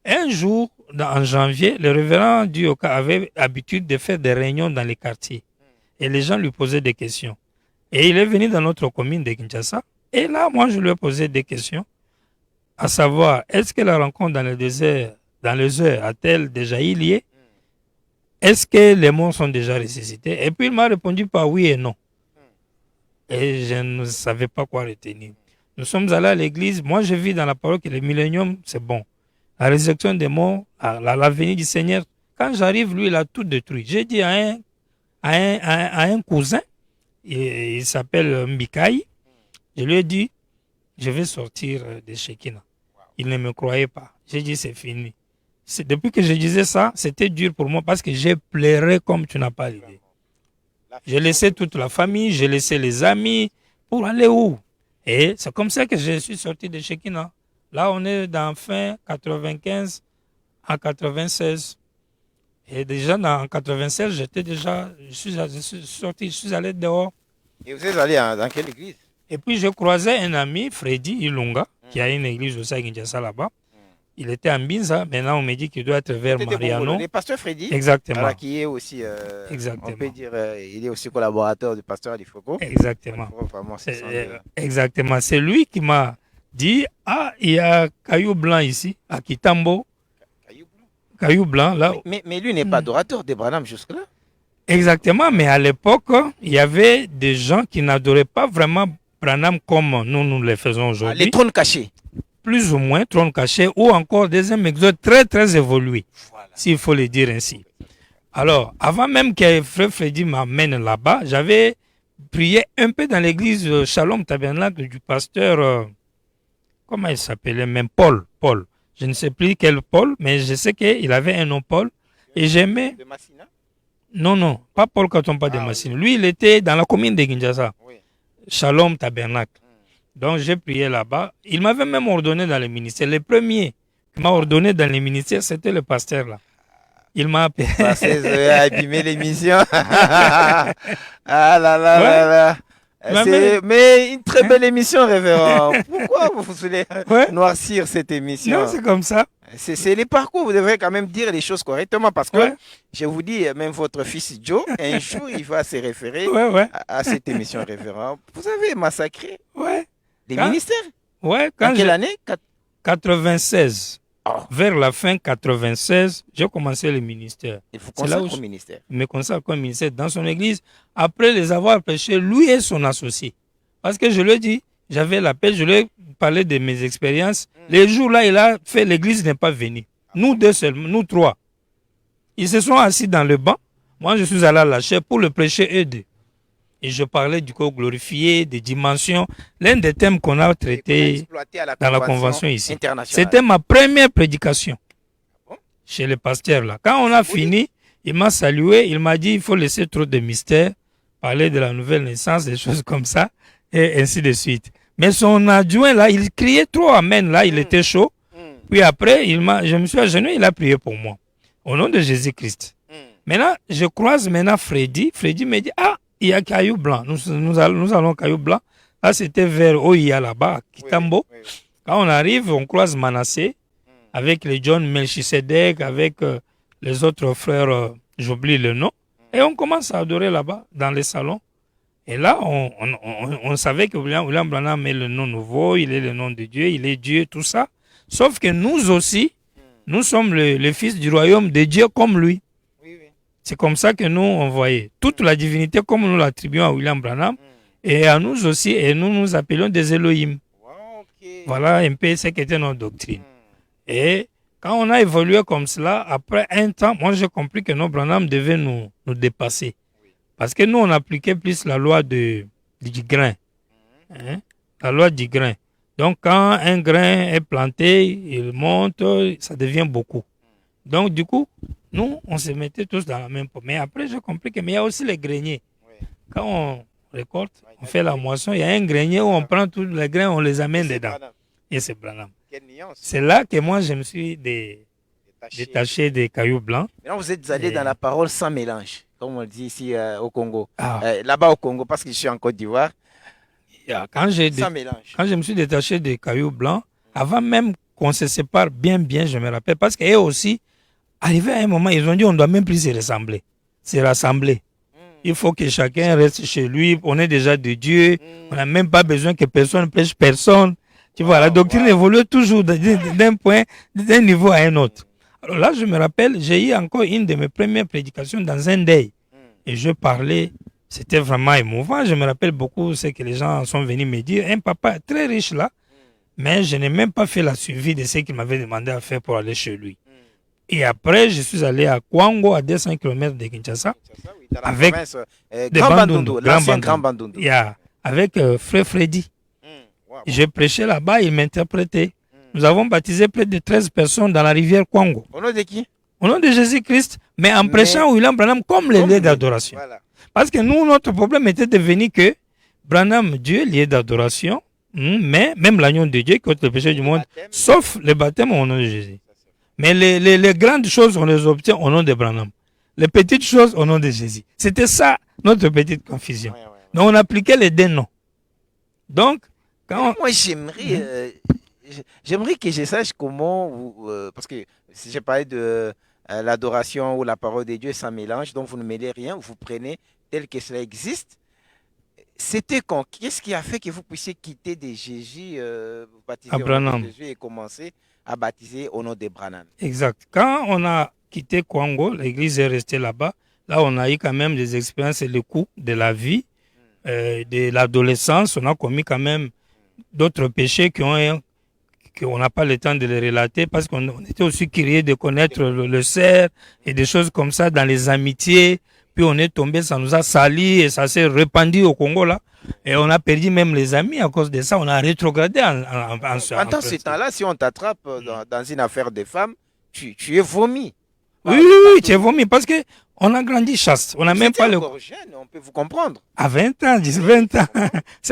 Un jour, en janvier, le révérend Dioka avait l'habitude de faire des réunions dans les quartiers. Et les gens lui posaient des questions. Et il est venu dans notre commune de Kinshasa. Et là, moi, je lui ai posé des questions. À savoir, est-ce que la rencontre dans le désert, dans les heures, a-t-elle déjà eu lieu? Est-ce que les morts sont déjà ressuscités? Et puis, il m'a répondu par oui et non. Et je ne savais pas quoi retenir. Nous sommes allés à l'église. Moi, je vis dans la parole que le millénium, c'est bon. La résurrection des morts, la venue du Seigneur. Quand j'arrive, lui, il a tout détruit. J'ai dit à un cousin, il s'appelle Mbikai, je lui ai dit, je vais sortir de Shekina. Il ne me croyait pas. J'ai dit, c'est fini. Depuis que je disais ça, c'était dur pour moi parce que j'ai pleuré comme tu n'as pas l'idée. J'ai laissé toute la famille, j'ai laissé les amis pour aller où? Et c'est comme ça que je suis sorti de Shekina. Là, on est dans fin 95 à 96. Et déjà, en 96, je suis sorti, je suis allé dehors. Et vous êtes allé dans quelle église? Et puis, je croisais un ami, Freddy Ilunga, qui a une église aussi à Kinshasa là-bas. Il était à Mbinza. Maintenant, on me dit qu'il doit être vers Mariano. Le pasteur Freddy. Exactement. Alors, qui est aussi, exactement. on peut dire, il est aussi collaborateur du pasteur Alifoko. Exactement. Vraiment, exactement. C'est lui qui m'a dit, ah, il y a Caillou Blanc ici, à Kitambo. Caillou Blanc, là. Mais lui n'est pas adorateur de Branham jusque-là. Exactement, mais à l'époque, il y avait des gens qui n'adoraient pas vraiment Branham comme nous les faisons aujourd'hui. Les trônes cachés. Plus ou moins, trônes cachés, ou encore des exodes très, très évolués, voilà, s'il faut le dire ainsi. Alors, avant même que Frère Freddy m'amène là-bas, j'avais prié un peu dans l'église Shalom Tabernacle du pasteur, comment il s'appelait même, Paul. Je ne sais plus quel Paul, mais je sais qu'il avait un nom Paul. Et j'aimais... De Massina? Non, pas Paul Katompa de Massina. Lui, il était dans la commune de Kinshasa. Oui. Shalom Tabernacle. Donc, j'ai prié là-bas. Il m'avait même ordonné dans le ministère. Le premier qui m'a ordonné dans le ministère, c'était le pasteur là. Il m'a appelé. J'ai abîmé l'émission. Ah là là là là. Mais une très belle émission, révérend. Pourquoi vous voulez noircir cette émission? Non, c'est comme ça. C'est les parcours. Vous devrez quand même dire les choses correctement parce que je vous dis, même votre fils Joe, un jour, il va se référer à cette émission, révérend. Vous avez massacré les ministères. En quelle année? 96. Vers la fin 96, j'ai commencé le ministère. Il faut consacrer au ministère. Il me consacre au ministère dans son église, après les avoir prêchés, lui et son associé. Parce que je lui ai dit, j'avais l'appel, je lui ai parlé de mes expériences. Les jours-là, il a fait, l'église n'est pas venue. Nous deux seuls, nous trois. Ils se sont assis dans le banc. Moi, je suis allé à la chaire pour le prêcher eux deux. Et je parlais du corps glorifié, des dimensions. L'un des thèmes qu'on a traité dans la convention ici. C'était ma première prédication chez le pasteur là. Quand on a fini, il m'a salué, il m'a dit il faut laisser trop de mystères, parler de la nouvelle naissance, des choses comme ça, et ainsi de suite. Mais son adjoint là, il criait trop amen là, il était chaud. Puis après, je me suis agenouillé, il a prié pour moi. Au nom de Jésus-Christ. Maintenant, je croise Freddy. Freddy me dit, ah, il y a Caillou Blanc. Nous allons Caillou Blanc. Là, c'était vers Oya, là-bas, à Kitambo. Oui. Quand on arrive, on croise Manassé avec les John Melchisedec, avec les autres frères, j'oublie le nom. Et on commence à adorer là-bas, dans les salons. Et là, on savait que William Branham est le nom nouveau, il est le nom de Dieu, il est Dieu, tout ça. Sauf que nous aussi, nous sommes les fils du royaume de Dieu comme lui. C'est comme ça que nous, on voyait toute la divinité comme nous l'attribuons à William Branham et à nous aussi, et nous nous appelions des Elohim. Voilà un peu ce qu'était notre doctrine. Et quand on a évolué comme cela, après un temps, moi j'ai compris que nos Branham devaient nous dépasser. Parce que nous, on appliquait plus la loi du grain. Hein? La loi du grain. Donc quand un grain est planté, il monte, ça devient beaucoup. Donc du coup, nous, on se mettait tous dans la même peau. Mais après, j'ai compris qu'il y a aussi les greniers. Oui. Quand on récolte, on fait la moisson, il y a un grenier où on prend tous les grains, on les amène dedans. Et c'est Branham. C'est là que moi, je me suis détaché des cailloux blancs. Maintenant, vous êtes allé dans la parole sans mélange, comme on dit ici au Congo. Ah, Là-bas au Congo, parce que je suis en Côte d'Ivoire, quand sans mélange. quand je me suis détaché des cailloux blancs, avant même qu'on se sépare bien, je me rappelle, parce qu'eux aussi, arrivé à un moment, ils ont dit on ne doit même plus se rassembler. Il faut que chacun reste chez lui. On est déjà de Dieu. On n'a même pas besoin que personne prêche personne. Tu vois, la doctrine évolue toujours d'un niveau à un autre. Alors là, je me rappelle, j'ai eu encore une de mes premières prédications dans un deuil. Et je parlais, c'était vraiment émouvant. Je me rappelle beaucoup ce que les gens sont venus me dire. Un papa très riche là, mais je n'ai même pas fait la suivi de ce qu'il m'avait demandé à faire pour aller chez lui. Et après, je suis allé à Kwango, à 200 km de Kinshasa, avec des Bandundu, l'ancien Grand Bandundu. Avec Frère Freddy. J'ai prêché là-bas, il m'interprétait. Nous avons baptisé près de 13 personnes dans la rivière Kwango. Au nom de qui? Au nom de Jésus-Christ, mais en prêchant William Branham comme le lieu d'adoration. Voilà. Parce que nous, notre problème était devenu que Branham, Dieu, lieu d'adoration, mais même l'agneau de Dieu qui ôte le péché du monde, sauf le baptême au nom de Jésus. Mais les grandes choses, on les obtient au nom de Branham. Les petites choses au nom de Jésus. C'était ça, notre petite confusion. Donc, on appliquait les deux noms. Donc, quand moi, j'aimerais que je sache comment, parce que si j'ai parlé de l'adoration ou la parole de Dieu, ça mélange, donc vous ne mêlez rien, vous prenez tel que cela existe. C'était quand? Qu'est-ce qui a fait que vous puissiez quitter de Jésus, baptiser au nom de Jésus et commencer à baptiser au nom de Branham? Exact. Quand on a quitté Kwango, l'église est restée là-bas. Là, on a eu quand même des expériences et le coût de la vie, de l'adolescence. On a commis quand même d'autres péchés qu'on n'a pas le temps de les relater parce qu'on était aussi curieux de connaître le cerf et des choses comme ça dans les amitiés. Puis on est tombé, ça nous a sali et ça s'est répandu au Congo là. Et on a perdu même les amis à cause de ça. On a rétrogradé Pendant ce temps-là, si on t'attrape dans une affaire de femme, tu es vomi. Oui, tu es vomi parce que on a grandi chaste. On n'a même pas encore jeune, on peut vous comprendre. À 20 ans, 20 ans.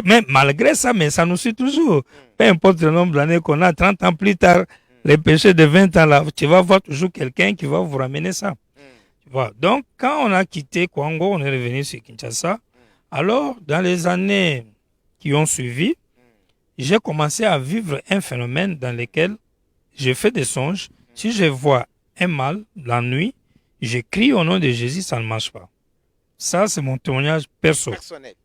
Mais malgré ça, mais ça nous suit toujours. Peu importe le nombre d'années qu'on a, 30 ans plus tard, les péchés de 20 ans là, tu vas voir toujours quelqu'un qui va vous ramener ça. Tu vois. Donc, quand on a quitté Kwango, on est revenu sur Kinshasa. Alors, dans les années qui ont suivi, j'ai commencé à vivre un phénomène dans lequel je fais des songes. Si je vois un mâle la nuit, je crie au nom de Jésus, ça ne marche pas. Ça, c'est mon témoignage personnel.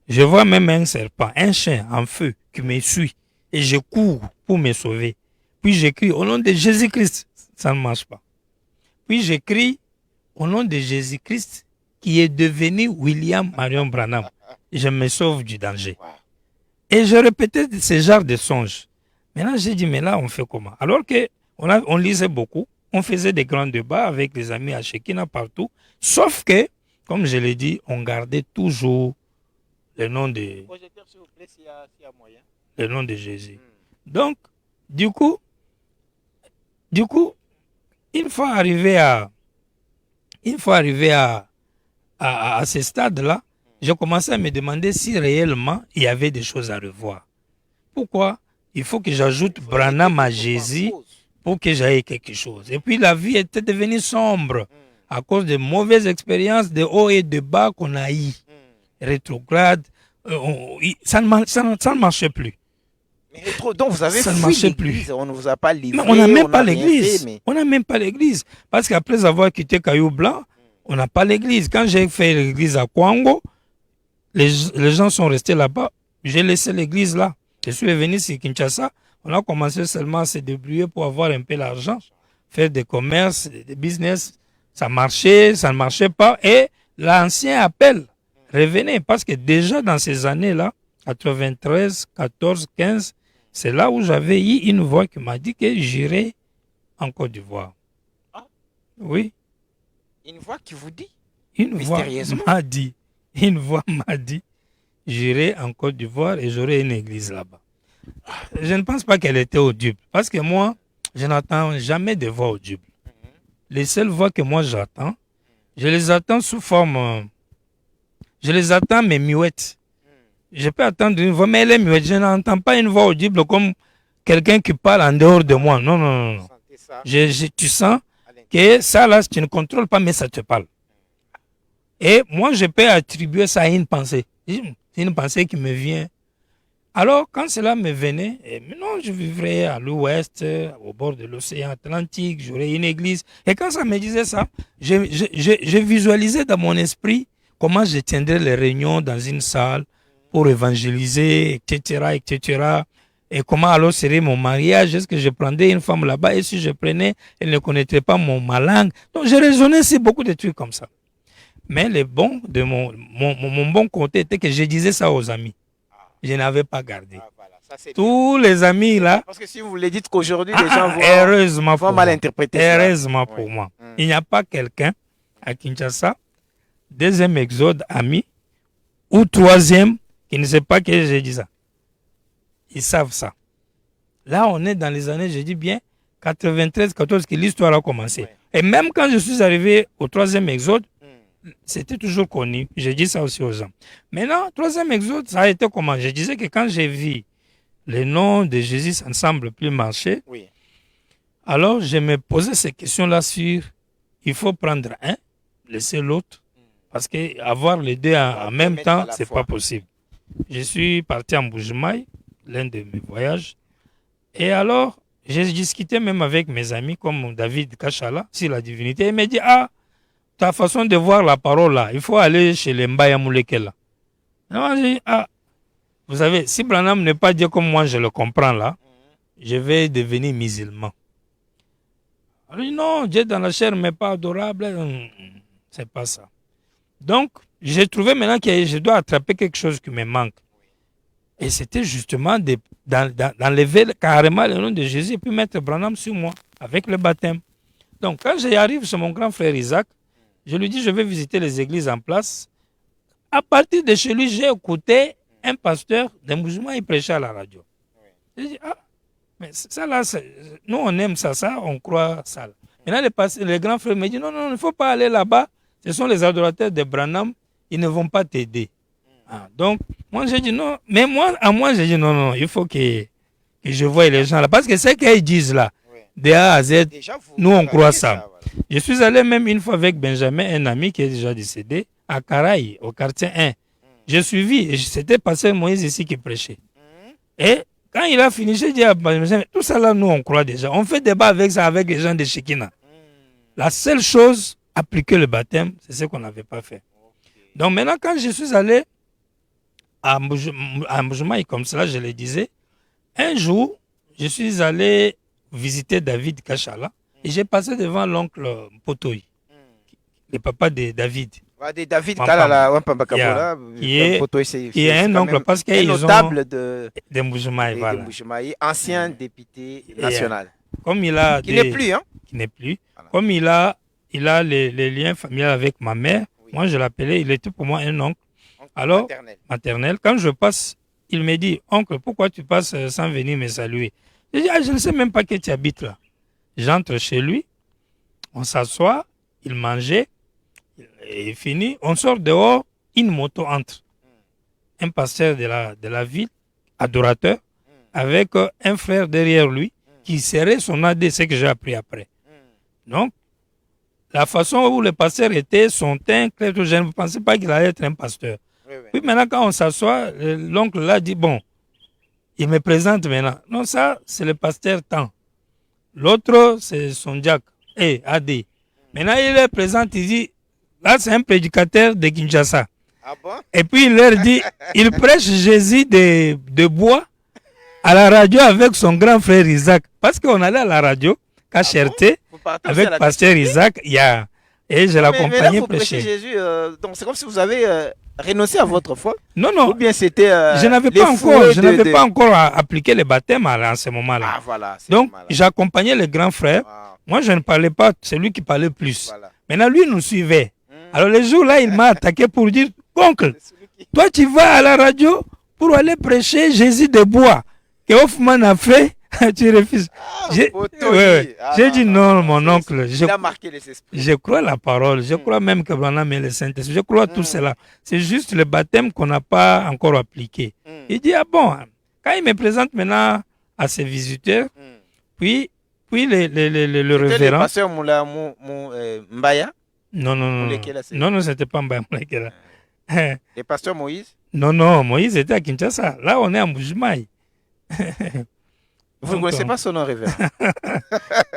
Je vois même un serpent, un chien en feu qui me suit et je cours pour me sauver. Puis je crie au nom de Jésus-Christ, ça ne marche pas. Puis je crie au nom de Jésus-Christ qui est devenu William Marion Branham. Je me sauve du danger. Et je répétais ce genre de songes. Maintenant, j'ai dit, mais là, on fait comment? Alors qu'on lisait beaucoup, on faisait des grands débats avec les amis à Shekina partout, sauf que, comme je l'ai dit, on gardait toujours le nom de, le nom de Jésus. Donc, du coup, une fois arrivé à ce stade-là, j'ai commencé à me demander si réellement il y avait des choses à revoir. Pourquoi? Il faut que j'ajoute Branham à Jésus pour que j'aille quelque chose. Et puis la vie était devenue sombre à cause de mauvaises expériences, de hauts et de bas qu'on a eu. Rétrograde, ça ne marchait plus. Donc vous avez ça ne marchait plus. On ne vous a pas livré. Mais on n'a même pas l'église. On n'a même pas l'église. Parce qu'après avoir quitté Caillou Blanc, on n'a pas l'église. Quand j'ai fait l'église à Kwango, les gens sont restés là-bas. J'ai laissé l'église là. Je suis revenu sur Kinshasa. On a commencé seulement à se débrouiller pour avoir un peu d'argent, faire des commerces, des business. Ça marchait, ça ne marchait pas. Et l'ancien appel revenait. Parce que déjà dans ces années-là, 93, 14, 15, c'est là où j'avais eu une voix qui m'a dit que j'irai en Côte d'Ivoire. Ah. Oui. Une voix qui vous dit? Une voix m'a dit, j'irai en Côte d'Ivoire et j'aurai une église là-bas. Je ne pense pas qu'elle était audible. Parce que moi, je n'attends jamais de voix audibles. Les seules voix que moi j'attends, je les attends sous forme... je les attends mais muettes. Je peux attendre une voix, mais elle est muette. Je n'entends pas une voix audible comme quelqu'un qui parle en dehors de moi. Non, non, non. Tu sens que ça, là, tu ne contrôles pas, mais ça te parle. Et moi, je peux attribuer ça à une pensée. C'est une pensée qui me vient. Alors, quand cela me venait, maintenant, je vivrais à l'ouest, au bord de l'océan Atlantique, j'aurais une église. Et quand ça me disait ça, je visualisais dans mon esprit comment je tiendrais les réunions dans une salle pour évangéliser, etc., etc. Et comment alors serait mon mariage? Est-ce que je prendrais une femme là-bas? Et si je prenais, elle ne connaîtrait pas ma langue. Donc, j'ai raisonné sur beaucoup de trucs comme ça. Mais le bon de mon bon côté était que je disais ça aux amis. Je n'avais pas gardé. Tous les amis là. Parce que si vous les dites qu'aujourd'hui, les gens vont mal interpréter ça. Heureusement pour moi. Il n'y a pas quelqu'un à Kinshasa, deuxième exode ami, ou troisième, qui ne sait pas que j'ai dit ça. Ils savent ça. Là, on est dans les années, je dis bien, 93, 14, que l'histoire a commencé. Ouais. Et même quand je suis arrivé au troisième exode, c'était toujours connu. Je dis ça aussi aux gens. Maintenant, troisième exode, ça a été comment? Je disais que quand j'ai vu les noms de Jésus, ça ne semble plus marcher. Oui. Alors, je me posais ces questions-là sur, il faut prendre un, laisser l'autre, parce qu'avoir les deux en même temps, ce n'est pas possible. Je suis parti en Mbuji-Mayi, l'un de mes voyages, et alors, j'ai discuté même avec mes amis, comme David Kachala, sur la divinité, il m'a dit, ta façon de voir la parole là, il faut aller chez les Mbaya Moulekela. J'ai dit, vous savez, si Branham n'est pas Dieu comme moi je le comprends là, je vais devenir musulman. Alors, il dit, non, Dieu dans la chair mais pas adorable, c'est pas ça. Donc, j'ai trouvé maintenant que je dois attraper quelque chose qui me manque. Et c'était justement d'enlever carrément le nom de Jésus et puis mettre Branham sur moi avec le baptême. Donc, quand j'arrive chez mon grand frère Isaac, je lui dis, je vais visiter les églises en place. À partir de chez lui, j'ai écouté un pasteur de Mbuji-Mayi, il prêchait à la radio. Je dis, mais ça là, nous on aime ça, on croit ça. Maintenant, le grand frère me dit, non, il ne faut pas aller là-bas. Ce sont les adorateurs de Branham, ils ne vont pas t'aider. Donc, moi j'ai dit non, mais moi j'ai dit non, il faut que je voie les gens là. Parce que ce qu'ils disent là, de A à Z, nous on croit ça. Je suis allé même une fois avec Benjamin, un ami qui est déjà décédé, à Caraï, au quartier 1. J'ai suivi, et c'était pasteur Moïse ici qui prêchait. Et quand il a fini, j'ai dit à Benjamin, tout ça là, nous on croit déjà. On fait débat avec ça, avec les gens de Shekina. La seule chose, appliquer le baptême, c'est ce qu'on n'avait pas fait. Donc maintenant, quand je suis allé à Mbuji-Mayi, comme cela, je le disais, un jour, je suis allé visiter David Kachala et j'ai passé devant l'oncle Potoy, le papa de David. David Kalala, qui est un oncle parce qu'il est notable de Mbuji-Mayi, voilà. Ancien député national. Comme il a qui n'est plus, hein? Qui n'est plus. Voilà. Comme il a les liens familiaux avec ma mère, moi je l'appelais, il était pour moi un oncle. Alors, maternel. Quand je passe, il me dit, oncle, pourquoi tu passes sans venir me saluer? Je dis, je ne sais même pas que tu habites là. J'entre chez lui, on s'assoit, il mangeait, et fini, on sort dehors, une moto entre. Un pasteur de la ville, adorateur, avec un frère derrière lui, qui serait son AD, ce que j'ai appris après. Donc, la façon où le pasteur était, son teint, je ne pensais pas qu'il allait être un pasteur. Puis maintenant, quand on s'assoit, l'oncle là dit, bon, il me présente maintenant. Non, ça, c'est le pasteur Tant. L'autre, c'est son Jack, AD. Maintenant, il le présente, il dit, là, c'est un prédicateur de Kinshasa. Ah bon? Et puis, il leur dit, il prêche Jésus de bois à la radio avec son grand frère Isaac. Parce qu'on allait à la radio, qu'à Cherté, avec pasteur Isaac, et je l'accompagnais prêcher. Jésus, donc c'est comme si vous avez renoncé à votre foi. Non. Ou bien c'était. Je n'avais pas encore appliqué le baptême en ce moment-là. Ah, voilà, donc, j'accompagnais le grand frère. Moi, je ne parlais pas, c'est lui qui parlait plus. Voilà. Maintenant, lui nous suivait. Alors, le jour-là, il m'a attaqué pour dire, oncle, toi, tu vas à la radio pour aller prêcher Jésus de bois que Hoffman a fait. Tu refuses. J'ai dit non, mon oncle. Je crois la parole. Je crois même que Branham est le Saint-Esprit. Je crois tout cela. C'est juste le baptême qu'on n'a pas encore appliqué. Il dit, ah bon, quand il me présente maintenant à ses visiteurs, puis Puis le C'était le révérend. pasteur Mbaya, Non, non, non. Moulekela, c'est- Non, non, c'était pas Mbaya Moulekela. le pasteur Moïse. Non, non, Moïse était à Kinshasa. Là, on est à Mbujimaï. Vous ne Donc, connaissez pas son nom, révérend?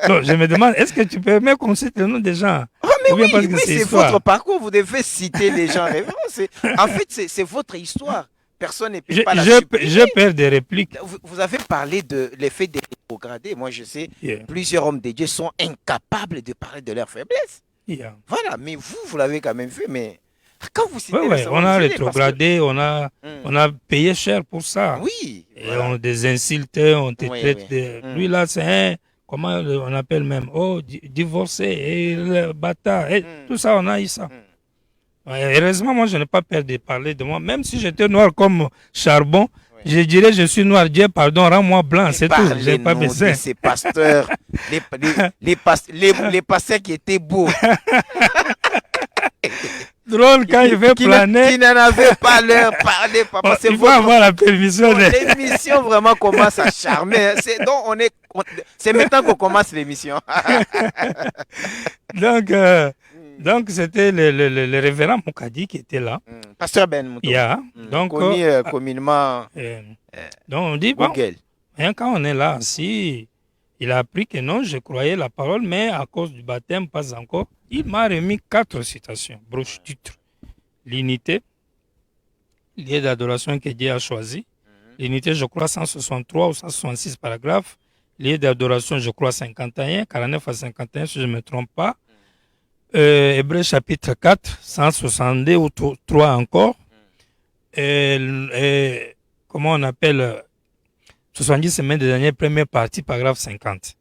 non, je me demande, est-ce que tu peux même qu'on cite le nom des gens? Oh, mais Ou bien parce oui, que oui, c'est c'est histoire. votre parcours. Vous devez citer les gens, révérend. En fait, c'est votre histoire. Personne ne peut pas la supprimer. Je perds des répliques. Vous avez parlé de l'effet des rétrogradés. Moi, je sais, Yeah, plusieurs hommes de Dieu sont incapables de parler de leur faiblesse. yeah. Voilà, mais vous l'avez quand même fait. Mais quand vous citez Ouais, les ouais, gens, on a vous aidez parce que- rétrogradé, Hmm. on a payé cher pour ça. Oui, Et voilà. on des insultes, on te Oui, traite oui. de... Hmm. Lui là, c'est un... Comment on appelle même? Oh, divorcé, et le bâtard. Et Hmm. tout ça, on a eu ça. Hmm. Ouais, heureusement, moi, je n'ai pas peur de parler de moi. Même si j'étais noir comme charbon, Oui. je dirais je suis noir. Dieu, pardon, rends-moi blanc, c'est tout. J'ai pas Parlez-nous besoin. de ces pasteurs, les pasteurs qui étaient beaux, Drôle quand il veut qui planer. n'en avaient pas leur parler, Oh, papa. C'est il faut avoir la permission. l'émission vraiment commence à charmer. C'est maintenant qu'on commence l'émission. Donc, donc c'était le révérend Moukadi qui était là. Pasteur Ben Moutou. Yeah. Donc, Connu communément donc, on dit, bon, Google. hein, quand on est là assis, il a appris que non, je croyais la parole, mais à cause du baptême, pas encore. Il m'a remis 4 citations, broche titre. L'unité, lieu d'adoration que Dieu a choisi. L'unité, je crois, 163 ou 166 paragraphes. Lieu d'adoration, je crois, 51, 49 à 51, si je ne me trompe pas. Hébreu chapitre 4, 162 ou 3 encore. Comment on appelle 70 semaines de dernière première partie, paragraphe 50.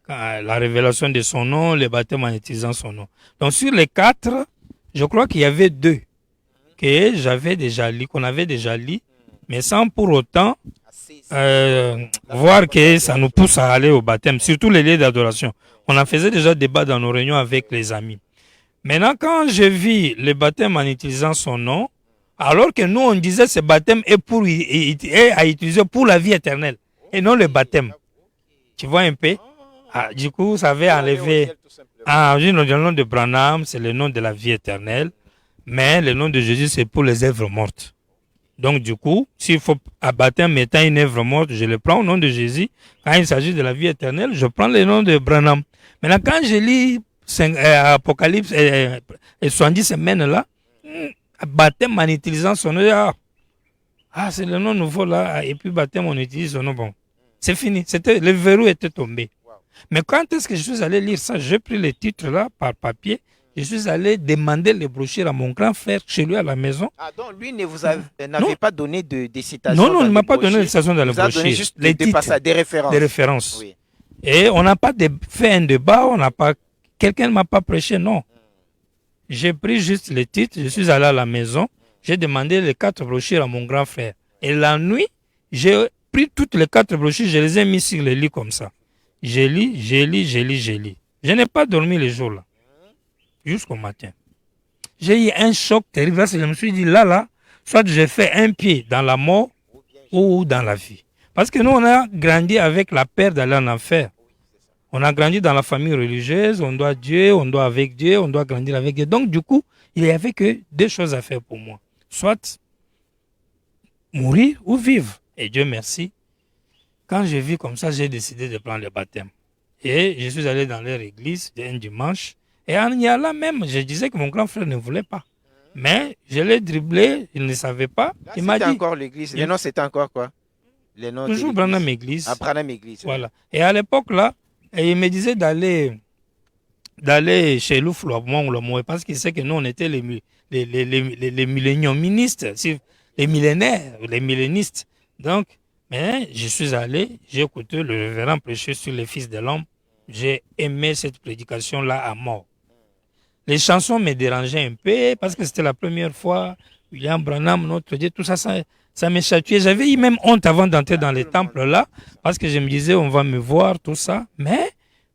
La révélation de son nom, le baptême en utilisant son nom. Donc sur les 4, je crois qu'il y avait 2 que j'avais déjà lu, qu'on avait déjà lu, mais sans pour autant voir que ça nous pousse à aller au baptême, surtout les lieux d'adoration. On en faisait déjà débat dans nos réunions avec les amis. Maintenant, quand je vis le baptême en utilisant son nom, alors que nous, on disait ce baptême est à utiliser pour la vie éternelle, et non le baptême. Tu vois un peu? Ah, du coup, ça avait enlevé... Ah, le nom de Branham, c'est le nom de la vie éternelle, mais le nom de Jésus, c'est pour les œuvres mortes. Donc, du coup, s'il faut à baptême étant une œuvre morte, je le prends au nom de Jésus. Quand il s'agit de la vie éternelle, je prends le nom de Branham. Maintenant, quand je lis Apocalypse et 70 semaines là, baptême en utilisant son nom, c'est le nom nouveau là, et puis baptême on utilise son nom, bon, c'est fini, le verrou était tombé. Mais quand est-ce que je suis allé lire ça? J'ai pris le titre là par papier, je suis allé demander les brochures à mon grand frère chez lui à la maison. Ah, donc lui ne vous n'avait pas donné des citations. Non, il ne m'a pas donné les des citations dans les brochures. Il vous a donné brochures. juste Les titres, des références. des références. Oui. Et on n'a pas fait un débat, quelqu'un ne m'a pas prêché, non. J'ai pris juste les titres, je suis allé à la maison, j'ai demandé les 4 brochures à mon grand frère. Et la nuit, j'ai pris toutes les 4 brochures, je les ai mis sur le lit comme ça. J'ai lu. Je n'ai pas dormi les jours là, jusqu'au matin. J'ai eu un choc terrible, je me suis dit là, soit j'ai fait un pied dans la mort ou dans la vie. Parce que nous, on a grandi avec la peur d'aller en enfer. On a grandi dans la famille religieuse, on doit Dieu, on doit avec Dieu, on doit grandir avec Dieu. Donc, du coup, il n'y avait que 2 choses à faire pour moi. Soit mourir ou vivre. Et Dieu merci. Quand j'ai vu comme ça, j'ai décidé de prendre le baptême. Et je suis allé dans leur église un dimanche. Et en y allant même, je disais que mon grand frère ne voulait pas. Mais je l'ai dribblé, il ne savait pas. Là, il m'a dit. encore l'église. Les noms, c'était encore quoi? Les noms toujours Branham Église. Branham Église. Voilà. Et à l'époque, là, il me disait d'aller chez Louf Lomo, parce qu'il sait que nous, on était les milléniuministes, les millénaires, les millénistes. Donc, mais je suis allé, j'ai écouté le révérend prêcher sur les fils de l'homme. J'ai aimé cette prédication-là à mort. Les chansons me dérangeaient un peu parce que c'était la première fois. William Branham, notre Dieu, tout ça, ça me chatouillait. J'avais eu même honte avant d'entrer dans les temples là parce que je me disais, on va me voir, tout ça. Mais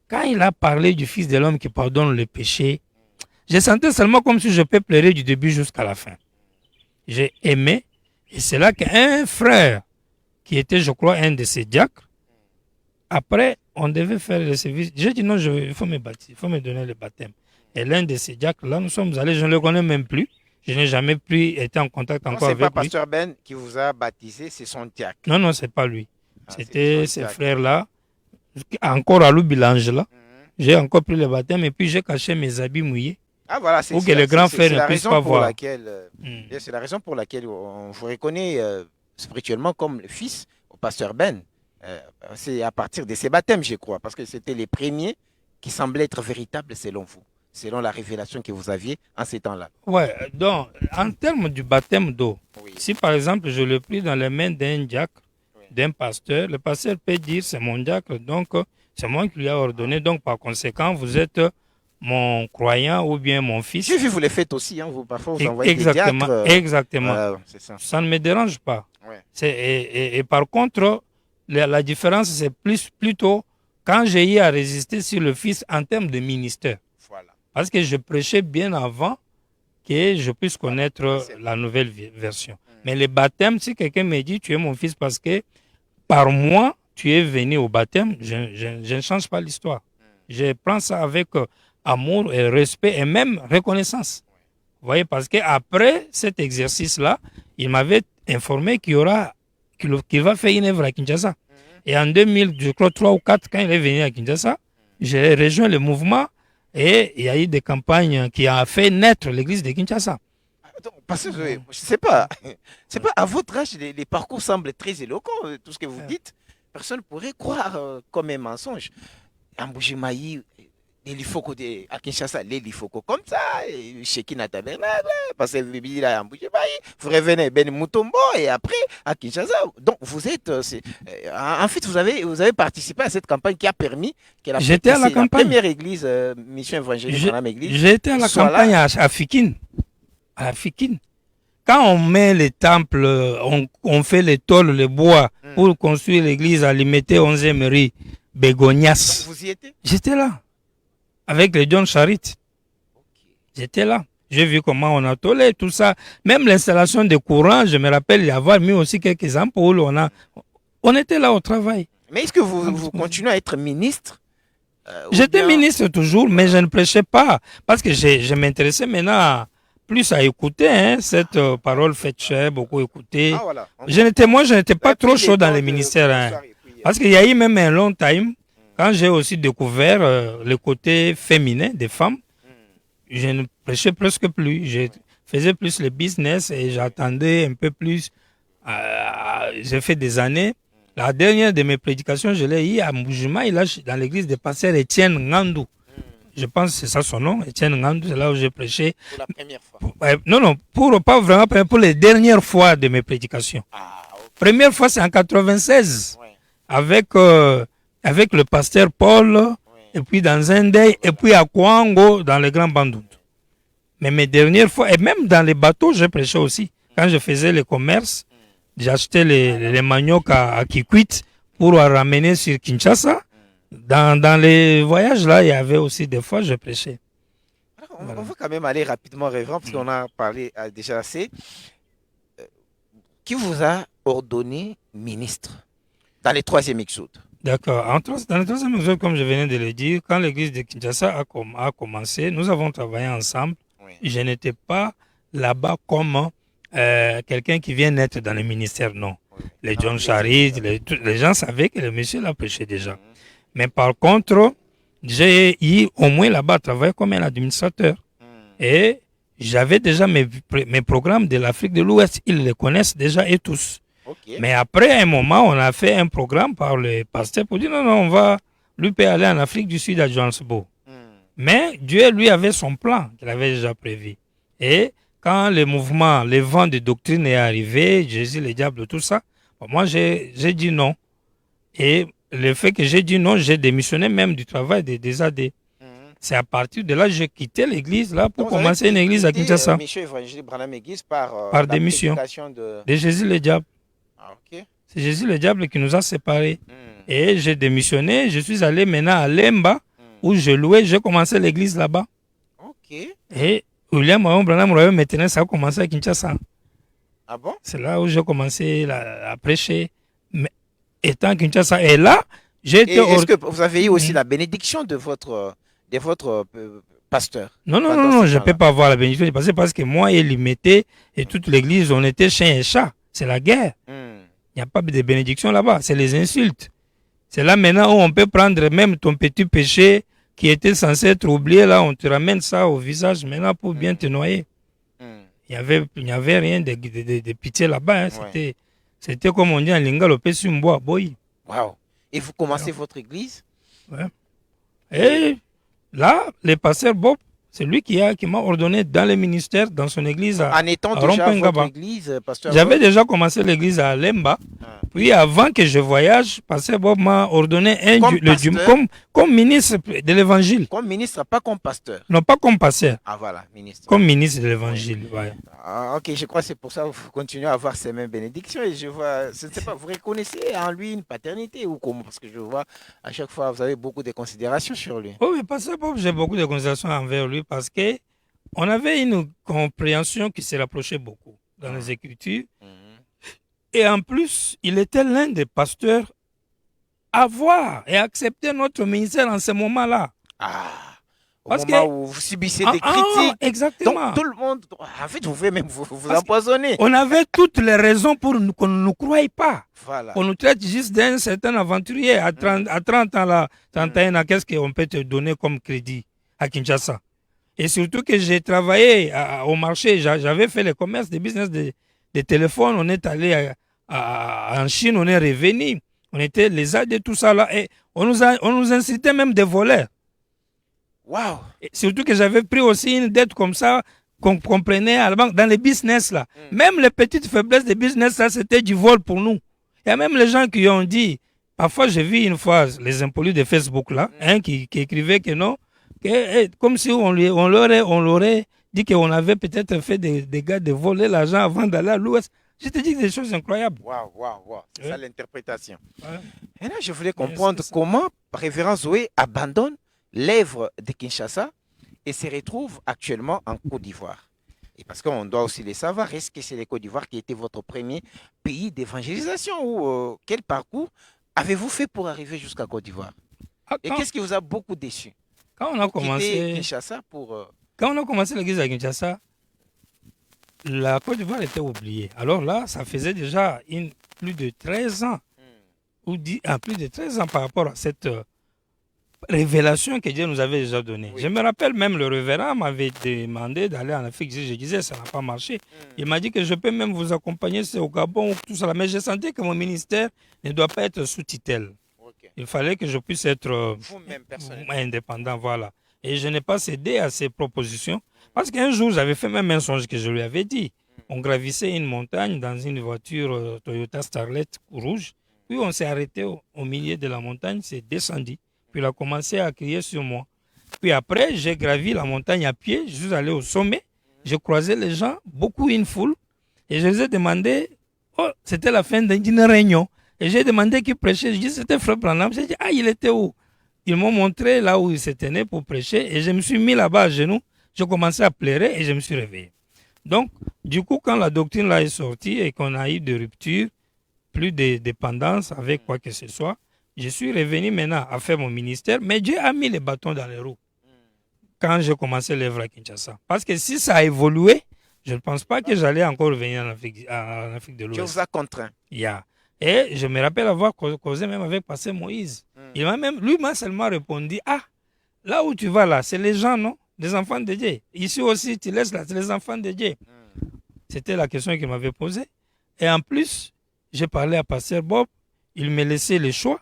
quand il a parlé du Fils de l'homme qui pardonne le péché, je sentais seulement comme si je peux pleurer du début jusqu'à la fin. J'ai aimé. Et c'est là qu'un frère, qui était, je crois, un de ses diacres, après, on devait faire le service. J'ai dit non, il faut me baptiser, il faut me donner le baptême. Et l'un de ces diacres-là, nous sommes allés, je ne le connais même plus. Je n'ai jamais été en contact Non, encore c'est pas avec lui. Pasteur Ben qui vous a baptisé, c'est son diacre. Non, non, c'est pas lui. Ah, C'était c'est son ces diacre. frères-là, encore à l'Oubilange là. Mhm. J'ai encore pris le baptême et puis j'ai caché mes habits mouillés Ah voilà, pour que les grands frères ne la puissent raison pas pour voir. laquelle Mm. c'est la raison pour laquelle on vous reconnaît spirituellement comme le fils au pasteur Ben. C'est à partir de ces baptêmes, je crois, parce que c'était les premiers qui semblaient être véritables selon vous, selon la révélation que vous aviez en ces temps-là. Ouais, donc en termes du baptême d'eau, Oui. si par exemple je le pris dans les mains d'un diacre, Oui. d'un pasteur, le pasteur peut dire c'est mon diacre, donc c'est moi qui lui ai ordonné, donc par conséquent vous êtes mon croyant ou bien mon fils. J'ai vu, vous les faites aussi, hein, vous, parfois vous envoyez Exactement, des diacres. exactement. Voilà, c'est ça. Ça ne me dérange pas. Ouais. Et par contre, la différence, c'est plutôt quand j'ai eu à résister sur le fils en termes de ministère. Voilà. Parce que je prêchais bien avant que je puisse connaître C'est- la nouvelle version. Mais le baptême, si quelqu'un me dit tu es mon fils parce que par moi tu es venu au baptême, je ne change pas l'histoire. Je prends ça avec amour et respect et même reconnaissance. Vous voyez, parce qu'après cet exercice-là, il m'avait informé qu'il va faire une œuvre à Kinshasa. Et en 2000, je crois 3 ou 4, quand il est venu à Kinshasa, j'ai rejoint le mouvement et il y a eu des campagnes qui ont fait naître l'église de Kinshasa. Donc, parce que je sais pas, c'est pas à votre âge, les parcours semblent très éloquents, tout ce que vous dites. Personne ne pourrait croire comme un mensonge. Amboujimaï, les Lifoko à Kinshasa, les Lifoko comme ça, chez Kinata Bernard, parce que vous là à Amboujimaï, vous revenez Ben Mutombo et après à Kinshasa. Donc vous êtes, en fait, vous avez participé à cette campagne qui a permis que J'étais à la campagne. première église, mission évangélique, église. J'étais à la campagne à Fikine. À Fikine. Quand on met les temples, on fait les tôles, les bois pour construire l'église à Limité 11e rue Bégonias. Vous y étiez? J'étais là, avec les John Charit. J'étais là. J'ai vu comment on a tôlé tout ça. Même l'installation de courant, je me rappelle y avoir mis aussi quelques ampoules. On était là au travail. Mais est-ce que vous continuez à être ministre? J'étais ministre toujours, mais je ne prêchais pas. Parce que je m'intéressais maintenant plus à écouter cette parole faite chère, beaucoup écouter. Ah, voilà. Je n'étais pas trop chaud dans les ministères. Parce qu'il y a eu même un long time, quand j'ai aussi découvert le côté féminin des femmes, je ne prêchais presque plus. Je faisais plus le business et j'attendais un peu plus. J'ai fait des années. La dernière de mes prédications, je l'ai eu à Mboujima, dans l'église de pasteur Étienne Ngandou. Je pense que c'est ça son nom, Étienne Ngandou, c'est là où j'ai prêché. Pour la première fois. Non, pas vraiment, pour les dernières fois de mes prédications. Ah, okay. Première fois, c'est en 96, Ouais. avec le pasteur Paul, et puis dans Zendey, et puis à Kouango, dans le Grand Bandundu. Mais mes dernières fois, et même dans les bateaux, j'ai prêché aussi. Quand je faisais le commerce, j'achetais les maniocs à Kikwit pour ramener sur Kinshasa. Dans les voyages là, il y avait aussi des fois, je prêchais. On va quand même aller rapidement, Révérend, parce qu'on a parlé déjà assez. Qui vous a ordonné ministre dans les 3e exode? D'accord. Dans le 3e exode, comme je venais de le dire, quand l'église de Kinshasa a commencé, nous avons travaillé ensemble. Oui. Je n'étais pas là-bas comme quelqu'un qui vient naître dans le ministère, non. Oui. Les John Charit, les gens savaient que le monsieur l'a prêché déjà. Mais par contre, j'ai eu au moins là-bas travaillé comme un administrateur. Et j'avais déjà mes programmes de l'Afrique de l'Ouest. Ils les connaissent déjà et tous. Okay. Mais après un moment, on a fait un programme par le pasteur pour dire non, lui peut aller en Afrique du Sud à Johannesburg. Mais Dieu, lui, avait son plan qu'il avait déjà prévu. Et quand le mouvement, le vent de doctrine est arrivé, Jésus, le diable, tout ça, moi, j'ai dit non. Et le fait que j'ai dit non, j'ai démissionné même du travail des AD. C'est à partir de là que j'ai quitté l'église là pour commencer une église à Kinshasa. Par démission de Jésus le diable. Ah, okay. C'est Jésus le diable qui nous a séparés. Et j'ai démissionné, je suis allé maintenant à Lemba où je louais, j'ai commencé l'église là-bas. Okay. Et William Branham maintenant ça a commencé à Kinshasa. Ah bon? C'est là où j'ai commencé à prêcher. Étant Kinshasa. Et là, J'ai Et été est-ce que vous avez eu aussi Mhm. la bénédiction de votre pasteur Non, non, non, pendant non, ce je ne peux temps-là? pas avoir la bénédiction du passé parce que moi et l'imité et toute l'église, on était chien et chat. C'est la guerre. Hmm. Il n'y a pas de bénédiction là-bas. C'est les insultes. C'est là maintenant où on peut prendre même ton petit péché qui était censé être oublié. Là, on te ramène ça au visage maintenant pour bien te noyer. Hmm. Il n'y avait rien de pitié là-bas. Hein. Ouais. C'était comme on dit en lingala, bois, boy. Wow. Et vous commencez votre église? Ouais. Et Et là, le pasteur Bob, c'est lui qui m'a ordonné dans le ministère, dans son église en étant à déjà à votre Rompengaba. église, pasteur J'avais Bob? déjà commencé l'église à Lemba. Ah. Puis avant que je voyage, pasteur Bob m'a ordonné Comme pasteur? comme ministre de l'évangile. Comme ministre, pas comme pasteur. Non, pas comme pasteur, Ah voilà, ministre. comme ministre de Oui. l'évangile. Ouais. Ah, ok, je crois que c'est pour ça que vous continuez à avoir ces mêmes bénédictions. Et je vois, je ne sais pas, vous reconnaissez en lui une paternité ou comment? Parce que je vois, à chaque fois, vous avez beaucoup de considérations sur lui. Oh, mais pasteur Bob, j'ai beaucoup de considération envers lui parce que on avait une compréhension qui se rapprochait beaucoup dans les Écritures. Mhm. Et en plus, il était l'un des pasteurs à voir et accepter notre ministère en ce moment-là. Ah, au Parce que, moment où vous subissez des critiques, exactement. donc tout le monde, en fait, vous pouvez même vous empoisonner. On avait toutes les raisons pour qu'on ne nous croie pas. Voilà. On nous traite juste d'un certain aventurier à 30 ans, là, 31 ans, qu'est-ce qu'on peut te donner comme crédit à Kinshasa? Et surtout que j'ai travaillé au marché, j'avais fait le commerce, des business de téléphone, on est allé en Chine, on est revenu, on était les aides et tout ça là, et on nous incitait même des voleurs. Waouh. Et surtout que j'avais pris aussi une dette comme ça, qu'on comprenait à la banque, dans les business là. Même les petites faiblesses des business là, c'était du vol pour nous. Il y a même les gens qui ont dit, parfois j'ai vu une fois les impolis de Facebook là, qui écrivaient que non, comme si on leur dit qu'on avait peut-être fait des gars de voler l'argent avant d'aller à l'Ouest. Je te dis des choses incroyables. Waouh, waouh, waouh. C'est ça l'interprétation. Ouais. Et là, je voulais comprendre comment Révérend Zoé abandonne l'œuvre de Kinshasa et se retrouve actuellement en Côte d'Ivoire. Et parce qu'on doit aussi le savoir, est-ce que c'est le Côte d'Ivoire qui était votre premier pays d'évangélisation ou quel parcours avez-vous fait pour arriver jusqu'à Côte d'Ivoire? Ah, Et qu'est-ce qui vous a beaucoup déçu? quand on a Quitter commencé, Kinshasa pour... quand on a commencé l'église à Kinshasa, la Côte d'Ivoire était oubliée. Alors là, ça faisait déjà plus de 13 ans, ou plus de 13 ans par rapport à cette révélation que Dieu nous avait déjà donnée. Oui. Je me rappelle même, le révérend m'avait demandé d'aller en Afrique. Je disais, ça n'a pas marché. Il m'a dit que je peux même vous accompagner au Gabon, tout ça. Mais je sentais que mon ministère ne doit pas être sous tutelle. Ok. Il fallait que je puisse être Vous-même, personnellement. indépendant, voilà. Et je n'ai pas cédé à ces propositions. Parce qu'un jour, j'avais fait même un songe que je lui avais dit. On gravissait une montagne dans une voiture Toyota Starlet rouge. Puis on s'est arrêté au milieu de la montagne, c'est descendu. Puis il a commencé à crier sur moi. Puis après, j'ai gravi la montagne à pied, je suis allé au sommet. J'ai croisé les gens, beaucoup une foule. Et je les ai demandé, oh, c'était la fin d'une réunion. Et j'ai demandé qui prêchait. Je dis, c'était Frère Branham. J'ai dit, ah, il était où? Ils m'ont montré là où il se tenait pour prêcher. Et je me suis mis là-bas à genoux. J'ai commencé à pleurer et je me suis réveillé. Donc, du coup, quand la doctrine là est sortie et qu'on a eu de rupture, plus de dépendance avec quoi que ce soit, je suis revenu maintenant à faire mon ministère, mais Dieu a mis les bâtons dans les roues quand j'ai commencé l'œuvre à Kinshasa. Parce que si ça a évolué, je ne pense pas que j'allais encore revenir en Afrique de Dieu l'Ouest. vous a contraint. Yeah. Et je me rappelle avoir causé même avec Pasteur Moïse. Lui m'a seulement répondu, ah, là où tu vas là, c'est les gens, non? Les enfants de Dieu. Ici aussi, tu laisses là, c'est les enfants de Dieu. C'était la question qu'il m'avait posée. Et en plus, j'ai parlé à Pasteur Bob, il me laissait le choix.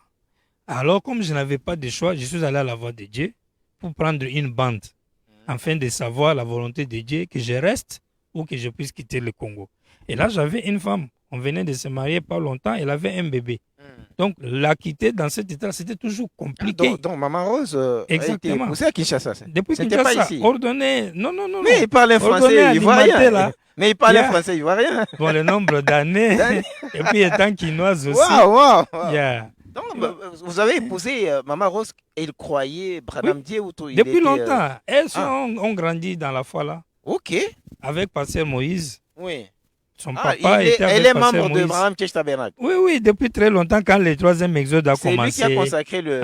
Alors, comme je n'avais pas de choix, je suis allé à la voix de Dieu pour prendre une bande, afin de savoir la volonté de Dieu, que je reste ou que je puisse quitter le Congo. Et là, j'avais une femme. On venait de se marier pas longtemps, elle avait un bébé. Donc, la quitter dans cet état, c'était toujours compliqué. Donc, Maman Rose a été Exactement. épousée à Kinshasa. Depuis C'était pas Kinshasa, ici. ordonné, non. Mais il parlait Ordonné français ivoirien. là. Mais il parlait Yeah. français ivoirien. Bon, le nombre d'années, et puis étant quinoise aussi. Waouh, waouh. Yeah. Donc, vous avez épousé Maman Rose et il croyait Branham Dieu ou tout. Il Depuis était, longtemps, elles ont grandi dans la foi là, Ok. avec Pasteur Moïse. Oui. Son papa était elle avec est Pasteur membre de Moïse. Abraham Church Tabernacle. Oui, oui, depuis très longtemps, quand le troisième exode a C'est lui qui a commencé consacré le.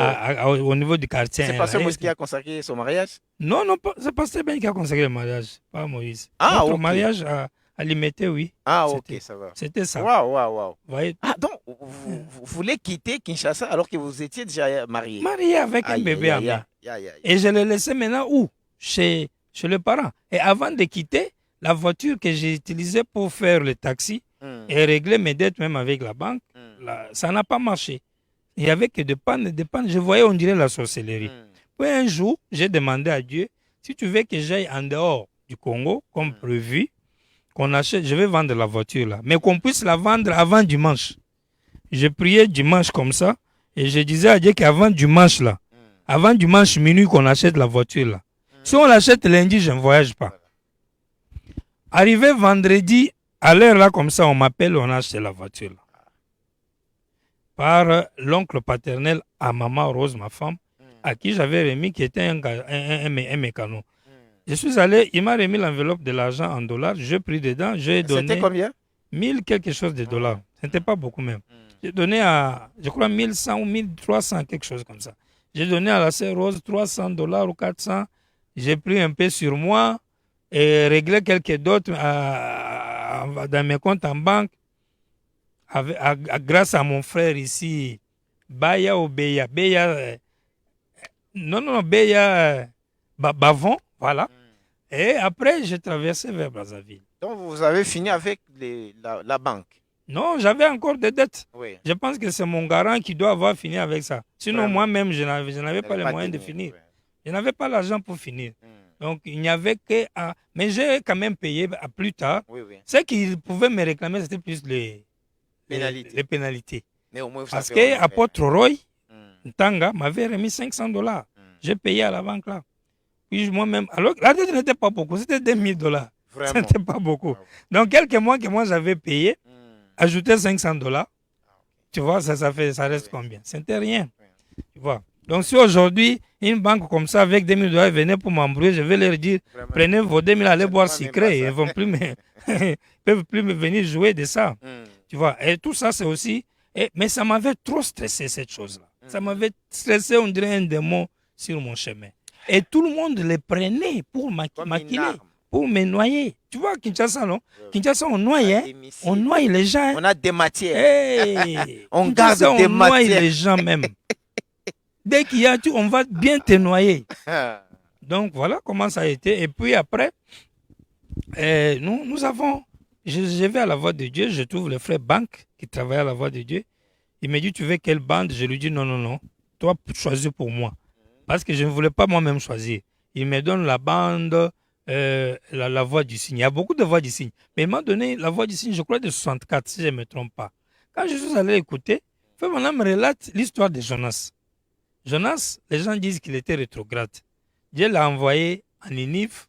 au niveau du quartier. C'est là, Pasteur et- Moïse qui a consacré son mariage. Non, non, c'est Pasteur Ben qui a consacré le mariage, pas Moïse. Ah, Notre ok. mariage à Limité, oui. Ah, ok, C'était- ça va. C'était ça. Waouh, waouh, waouh. Vous voyez, Ah, donc, vous voulez quitter Kinshasa alors que vous étiez déjà marié. marié avec un Aïe, bébé à aïe, main. aïe, aïe, aïe. Et je l'ai laissé maintenant où? Chez les parents. Et avant de quitter, la voiture que j'ai utilisée pour faire le taxi et régler mes dettes même avec la banque, ça n'a pas marché. Il n'y avait que des pannes, des pannes. Je voyais, on dirait la sorcellerie. Puis un jour, j'ai demandé à Dieu, si tu veux que j'aille en dehors du Congo, comme prévu, qu'on achète, je vais vendre la voiture là, mais qu'on puisse la vendre avant dimanche. Je priais dimanche comme ça, et je disais à Dieu qu'avant dimanche là, avant dimanche minuit qu'on achète la voiture là. Si on l'achète lundi, je ne voyage pas. Arrivé vendredi, à l'heure là comme ça, on m'appelle, on a acheté la voiture là. Par l'oncle paternel à maman Rose, ma femme, à qui j'avais remis, qui était un mécano. Je suis allé, il m'a remis l'enveloppe de l'argent en dollars, j'ai pris dedans, j'ai donné C'était combien? 1000 quelque chose de dollars. Ce n'était pas beaucoup même. J'ai donné à, je crois, 1100 ou 1300, quelque chose comme ça. J'ai donné à la sœur Rose 300 dollars ou 400. J'ai pris un peu sur moi et réglé quelques dots dans mes comptes en banque grâce à mon frère ici, Baya ou Beya. Beya, non, Beya Bavon, voilà. Et après, j'ai traversé vers Brazzaville. Donc, vous avez fini avec la banque. Non, j'avais encore des dettes. Oui. Je pense que c'est mon garant qui doit avoir fini avec ça. Sinon, Vraiment. moi-même, je n'avais pas les moyens de finir. Je n'avais pas l'argent pour finir. Donc, il n'y avait que... Mais j'ai quand même payé à plus tard. Oui, oui. Ce qu'ils pouvaient me réclamer, c'était plus les pénalités. Mais au moins, vous Parce savez, qu'Apôtre Roy, Ntanga, m'avait remis 500 dollars. J'ai payé à la banque là. Puis moi-même... Alors, la dette n'était pas beaucoup, c'était 2000 dollars. Ce n'était pas beaucoup. Donc, quelques mois que moi j'avais payé, ajouter 500 dollars, tu vois, ça reste combien? C'était rien. Tu vois. Donc, si aujourd'hui, une banque comme ça, avec 2000 dollars, venait pour m'embrouiller, je vais leur dire, vraiment, prenez vos 2000, allez boire sucré, ils ne vont plus peuvent plus me venir jouer de ça. Tu vois. Et tout ça, c'est aussi... mais ça m'avait trop stressé, cette chose-là. Ça m'avait stressé, on dirait un démon sur mon chemin. Et tout le monde les prenait pour maquiller, pour me noyer. Tu vois, Kinshasa, non? Kinshasa, on noie, hein? On noie les gens. Hein? On a des matières. Hey, on garde des on matières. noie les gens même. Dès qu'il y a tout, on va bien te noyer. Donc, voilà comment ça a été. Et puis après, nous avons... Je vais à la Voix de Dieu, je trouve le frère Bank qui travaille à la Voix de Dieu. Il me dit, tu veux quelle bande? Je lui dis, non. Toi, choisis pour moi. Parce que je ne voulais pas moi-même choisir. Il me donne la bande, la voix du signe. Il y a beaucoup de voix du signe. Mais il m'a donné la voix du signe, je crois, de 64, si je ne me trompe pas. Quand je suis allé écouter, Frère Branham me relate l'histoire de Jonas. Jonas, les gens disent qu'il était rétrograde. Dieu l'a envoyé en Ninive.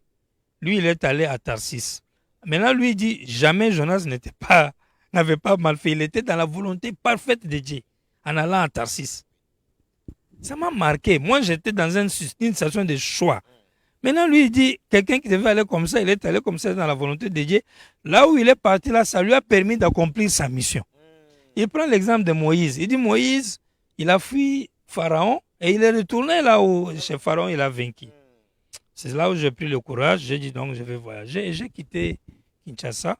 Lui, il est allé à Tarsis. Maintenant, lui, il dit, jamais Jonas n'avait pas mal fait. Il était dans la volonté parfaite de Dieu en allant à Tarsis. Ça m'a marqué. Moi, j'étais dans une situation de choix. Maintenant, lui, il dit, quelqu'un qui devait aller comme ça, il est allé comme ça dans la volonté de Dieu. Là où il est parti, là, ça lui a permis d'accomplir sa mission. Il prend l'exemple de Moïse. Il dit, Moïse, il a fui Pharaon et il est retourné là où, chez Pharaon, il a vaincu. C'est là où j'ai pris le courage. J'ai dit, donc, je vais voyager. Et j'ai quitté Kinshasa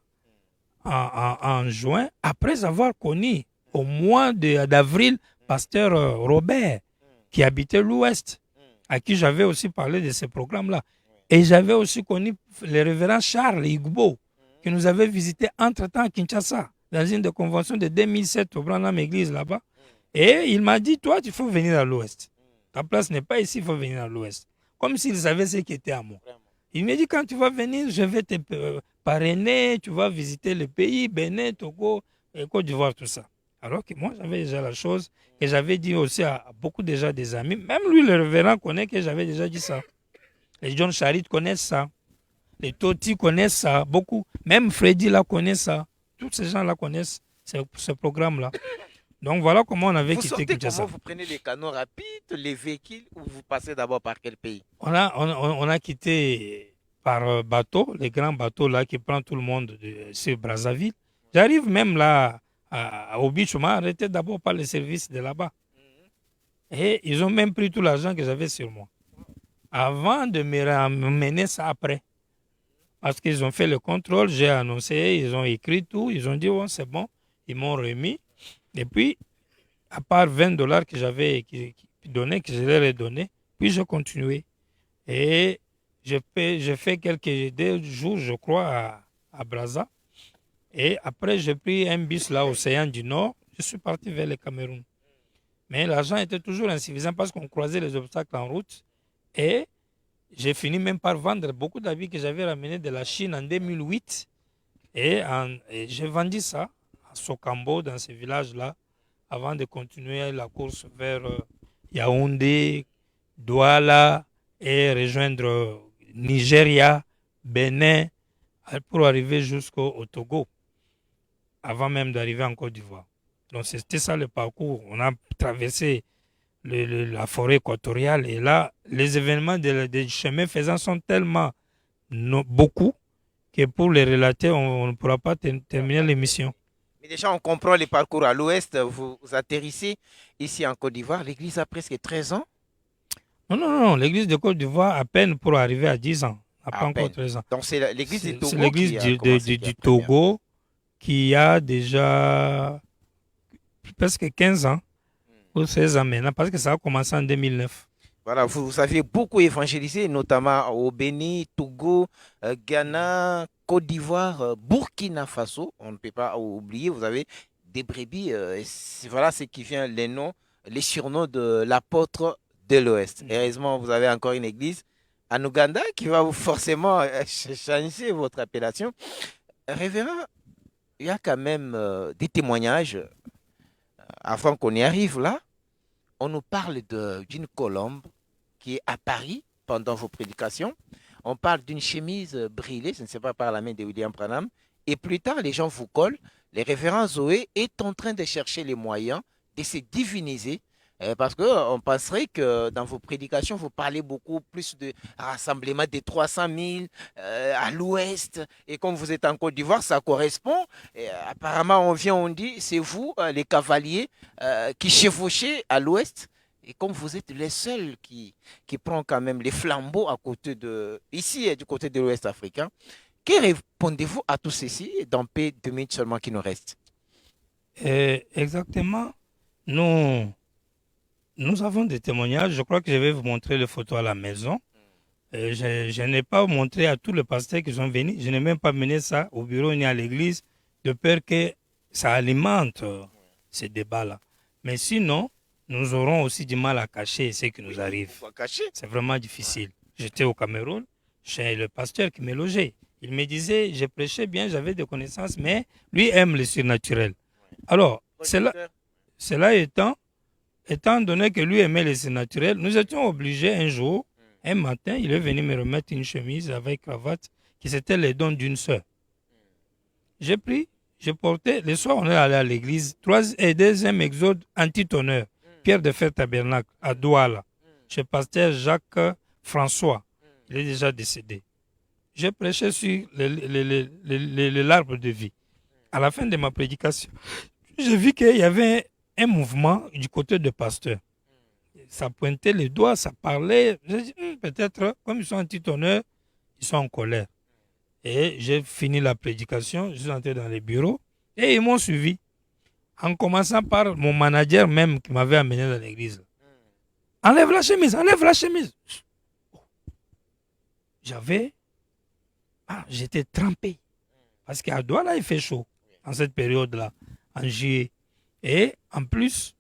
en juin, après avoir connu au mois d'avril, pasteur Robert, qui habitait l'Ouest, à qui j'avais aussi parlé de ce programme-là. Et j'avais aussi connu le révérend Charles Igbo, qui nous avait visité entre-temps à Kinshasa, dans une des conventions de 2007 au Branham Église là-bas. Et il m'a dit, toi, il faut venir à l'Ouest. Ta place n'est pas ici, il faut venir à l'Ouest. Comme s'il savait ce qui était à moi. Il m'a dit, quand tu vas venir, je vais te parrainer, tu vas visiter le pays, Bénin, Togo, Côte d'Ivoire, tout ça. Alors que moi, j'avais déjà la chose que j'avais dit aussi à beaucoup déjà des amis. Même lui, le révérend, connaît que j'avais déjà dit ça. Les John Charit connaissent ça. Les Toti connaissent ça, beaucoup. Même Freddy là connaît ça. Tous ces gens-là connaissent ce programme-là. Donc voilà comment on avait quitté Kinshasa. Comment vous prenez les canaux rapides, les véhicules, ou vous passez d'abord par quel pays? On a quitté par bateau, les grands bateaux là qui prennent tout le monde sur Brazzaville. J'arrive même là au beach, on m'a arrêté d'abord par les services de là-bas. Et ils ont même pris tout l'argent que j'avais sur moi. Avant de me ramener ça après. Parce qu'ils ont fait le contrôle, j'ai annoncé, ils ont écrit tout, ils ont dit, oh, c'est bon, ils m'ont remis. Et puis, à part $20 que j'avais donné, que je leur ai donné, puis j'ai continué. Et j'ai fait quelques jours, je crois, à Brazza. Et après, j'ai pris un bus là, Océan du Nord. Je suis parti vers le Cameroun. Mais l'argent était toujours insuffisant parce qu'on croisait les obstacles en route. Et j'ai fini même par vendre beaucoup d'habits que j'avais ramenés de la Chine en 2008. Et j'ai vendu ça à Sokambo, dans ce village-là, avant de continuer la course vers Yaoundé, Douala et rejoindre Nigeria, Bénin, pour arriver jusqu'au Togo, avant même d'arriver en Côte d'Ivoire. Donc c'était ça le parcours. On a traversé la forêt équatoriale et là, les événements des chemins faisant sont tellement beaucoup que pour les relater, on ne pourra pas terminer l'émission. Mais déjà, on comprend les parcours à l'ouest. Vous atterrissez ici en Côte d'Ivoire. L'église a presque 13 ans. Non. L'église de Côte d'Ivoire, à peine pour arriver à 10 ans. N'a pas encore 13 ans. Donc, c'est l'église du Togo. C'est l'église du Togo qui a déjà presque 15 ans ou 16 ans maintenant, parce que ça a commencé en 2009. Voilà, vous avez beaucoup évangélisé, notamment au Bénin, Togo, Ghana, Côte d'Ivoire, Burkina Faso. On ne peut pas oublier, vous avez des brebis. Voilà ce qui vient, les surnoms de l'apôtre de l'Ouest. Heureusement, vous avez encore une église en Ouganda qui va forcément changer votre appellation. Révérend, il y a quand même des témoignages. Avant qu'on y arrive là, on nous parle d'une colombe qui est à Paris pendant vos prédications. On parle d'une chemise brûlée, je ne sais pas, par la main de William Branham. Et plus tard, les gens vous collent. Le révérend Zoé est en train de chercher les moyens de se diviniser. Parce qu'on penserait que dans vos prédications, vous parlez beaucoup plus de rassemblement des 300 000 à l'ouest. Et comme vous êtes en Côte d'Ivoire, ça correspond. Et, apparemment, on dit, c'est vous, les cavaliers, qui chevauchez à l'ouest. Et comme vous êtes les seuls qui prend quand même les flambeaux à côté ici, du côté de l'ouest africain, que répondez-vous à tout ceci dans peu 2 minutes seulement qui nous restent? Exactement. Nous avons des témoignages. Je crois que je vais vous montrer les photos à la maison. Je n'ai pas montré à tous les pasteurs qui sont venus. Je n'ai même pas mené ça au bureau ni à l'église de peur que ça alimente ces débats-là. Mais sinon, nous aurons aussi du mal à cacher ce qui nous arrive. C'est vraiment difficile. J'étais au Cameroun, chez le pasteur qui me logeait. Il me disait, je prêchais bien, j'avais des connaissances, mais lui aime le surnaturel. Alors, cela étant donné que lui aimait le surnaturel, nous étions obligés un jour, un matin, il est venu me remettre une chemise avec cravate, qui c'était les dons d'une sœur. J'ai pris, j'ai porté, le soir on est allé à l'église, 2e exode anti-tonnerre, Pierre de Fer Tabernacle, à Douala, chez pasteur Jacques François. Il est déjà décédé. J'ai prêché sur l'arbre de vie. À la fin de ma prédication, j'ai vu qu'il y avait un mouvement du côté de pasteur. Ça pointait les doigts, ça parlait. J'ai dit, peut-être, comme ils sont anti-tonneurs, ils sont en colère. Et j'ai fini la prédication, je suis entré dans les bureaux et ils m'ont suivi. En commençant par mon manager même qui m'avait amené dans l'église. Enlève la chemise, enlève la chemise. J'étais trempé. Parce qu'à Douala, il fait chaud en cette période-là, en juillet. Et en plus,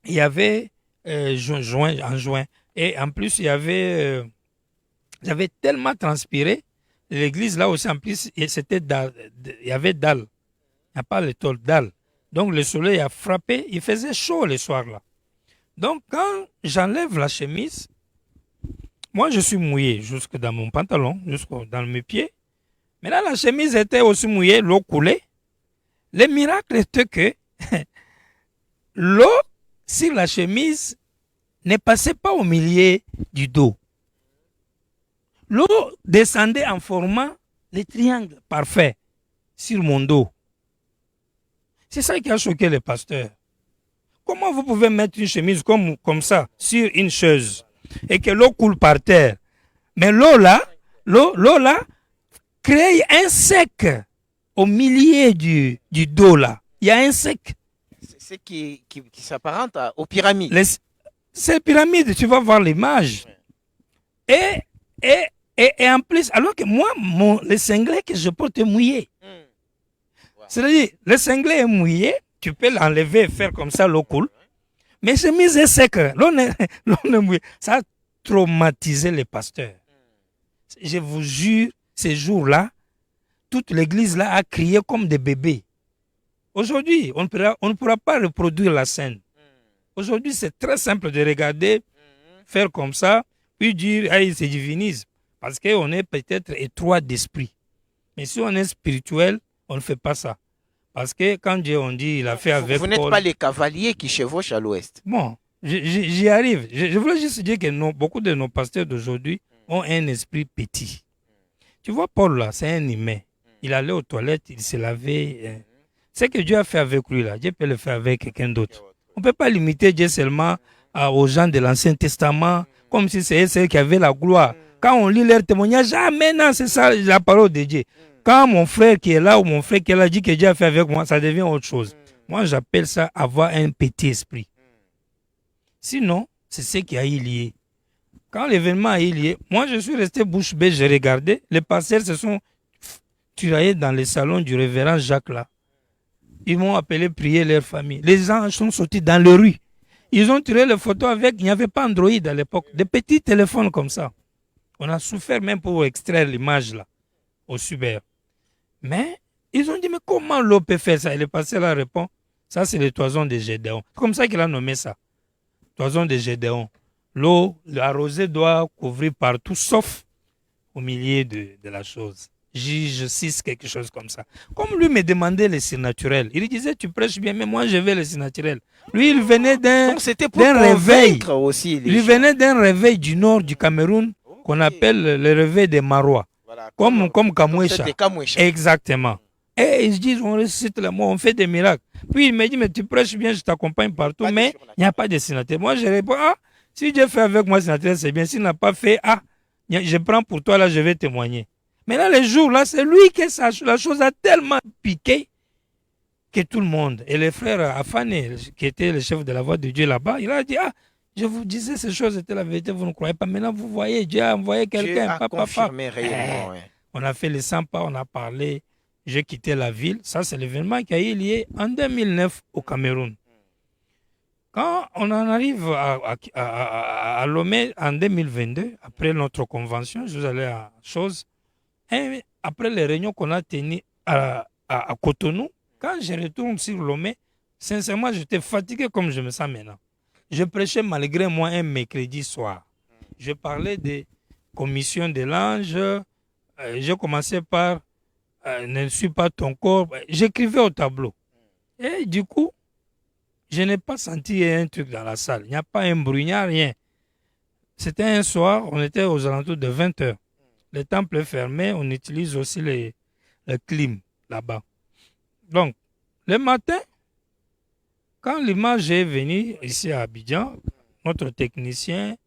il y avait en juin. Et en plus, j'avais tellement transpiré. L'église, là aussi, en plus, il y avait dalle. Il n'y a pas le tôle, dalle. Donc, le soleil a frappé. Il faisait chaud le soir-là. Donc, quand j'enlève la chemise, moi, je suis mouillé jusque dans mon pantalon, jusque dans mes pieds. Mais là, la chemise était aussi mouillée, l'eau coulait. Le miracle était que l'eau sur la chemise ne passait pas au milieu du dos. L'eau descendait en formant les triangles parfaits sur mon dos. C'est ça qui a choqué les pasteurs. Comment vous pouvez mettre une chemise comme ça sur une chaise et que l'eau coule par terre? Mais l'eau là crée un sec au milieu du dos là. Il y a un sec. C'est ce qui s'apparente aux pyramides. Ces pyramides, tu vas voir l'image. Et en plus, alors que moi, le cinglet que je porte est mouillé. C'est-à-dire, le cinglet est mouillé, tu peux l'enlever et faire comme ça, l'eau coule. Mais chemise est sec, l'eau est mouillée. Ça a traumatisé les pasteurs. Je vous jure, ces jours-là, toute l'église là a crié comme des bébés. Aujourd'hui, on ne pourra pas reproduire la scène. Aujourd'hui, c'est très simple de regarder, faire comme ça, puis dire, hey, c'est divinisme. Parce qu'on est peut-être étroit d'esprit. Mais si on est spirituel, on ne fait pas ça. Parce que quand Dieu, on dit, il a fait avec Vous n'êtes pas les cavaliers qui chevauchent à l'ouest. Bon, j'y arrive. Je voulais juste dire que beaucoup de nos pasteurs d'aujourd'hui ont un esprit petit. Tu vois, Paul, là, c'est un humain. Il allait aux toilettes, il se lavait. Ce que Dieu a fait avec lui, là, Dieu peut le faire avec quelqu'un d'autre. On ne peut pas limiter Dieu seulement aux gens de l'Ancien Testament, comme si c'est ceux qui avaient la gloire. Quand on lit leur témoignage, maintenant c'est ça la parole de Dieu. Quand mon frère qui est là ou mon frère qui est là dit que Dieu a fait avec moi, ça devient autre chose. Moi, j'appelle ça avoir un petit esprit. Sinon, c'est ce qui a eu lieu. Quand l'événement a eu lieu, moi, je suis resté bouche bée, j'ai regardé. Les pasteurs se sont tiraillés dans le salon du révérend Jacques là. Ils m'ont appelé prier leur famille. Les gens sont sortis dans les rues. Ils ont tiré les photos avec, il n'y avait pas Android à l'époque, des petits téléphones comme ça. On a souffert même pour extraire l'image là, au Super. Mais ils ont dit, mais comment l'eau peut faire ça? Et le pasteur là répond, ça c'est le toison de Gédéon. C'est comme ça qu'il a nommé ça. Toison de Gédéon. L'eau, la rosée doit couvrir partout, sauf au milieu de la chose. Je 6, quelque chose comme ça. Comme lui me demandait le surnaturel, il disait, tu prêches bien, mais moi je veux le surnaturel. Lui, il venait d'un réveil. Aussi il venait d'un réveil du nord du Cameroun, qu'on appelle le réveil des Marois. Voilà, comme Kamouécha. Exactement. Et ils se disent, on récite le mot, on fait des miracles. Puis il me dit, mais tu prêches bien, je t'accompagne partout, mais il n'y a pas de surnaturel. Moi, je réponds, si Dieu fait avec moi surnaturel, c'est bien. S'il n'a pas fait, je prends pour toi, là, je vais témoigner. Maintenant, les jours, là, c'est lui qui la chose a tellement piqué que tout le monde. Et le frère Afane, qui était le chef de la voix de Dieu là-bas, il a dit, je vous disais ces choses, c'était la vérité, vous ne croyez pas. Maintenant, vous voyez, Dieu a envoyé quelqu'un. On a fait les 100 pas, on a parlé. J'ai quitté la ville. Ça, c'est l'événement qui a eu lieu en 2009 au Cameroun. Quand on en arrive à Lomé en 2022, après notre convention, je vous allais à chose. Et après les réunions qu'on a tenues à Cotonou, quand je retourne sur Lomé, sincèrement, j'étais fatigué comme je me sens maintenant. Je prêchais malgré moi un mercredi soir. Je parlais des commissions de l'ange. J'ai commencé par ne suis pas ton corps. J'écrivais au tableau. Et du coup, je n'ai pas senti un truc dans la salle. Il n'y a pas un bruit, il n'y a rien. C'était un soir, on était aux alentours de 20 heures. Le temple est fermé, on utilise aussi le clim là-bas. Donc, le matin, quand l'image est venue ici à Abidjan, notre technicien,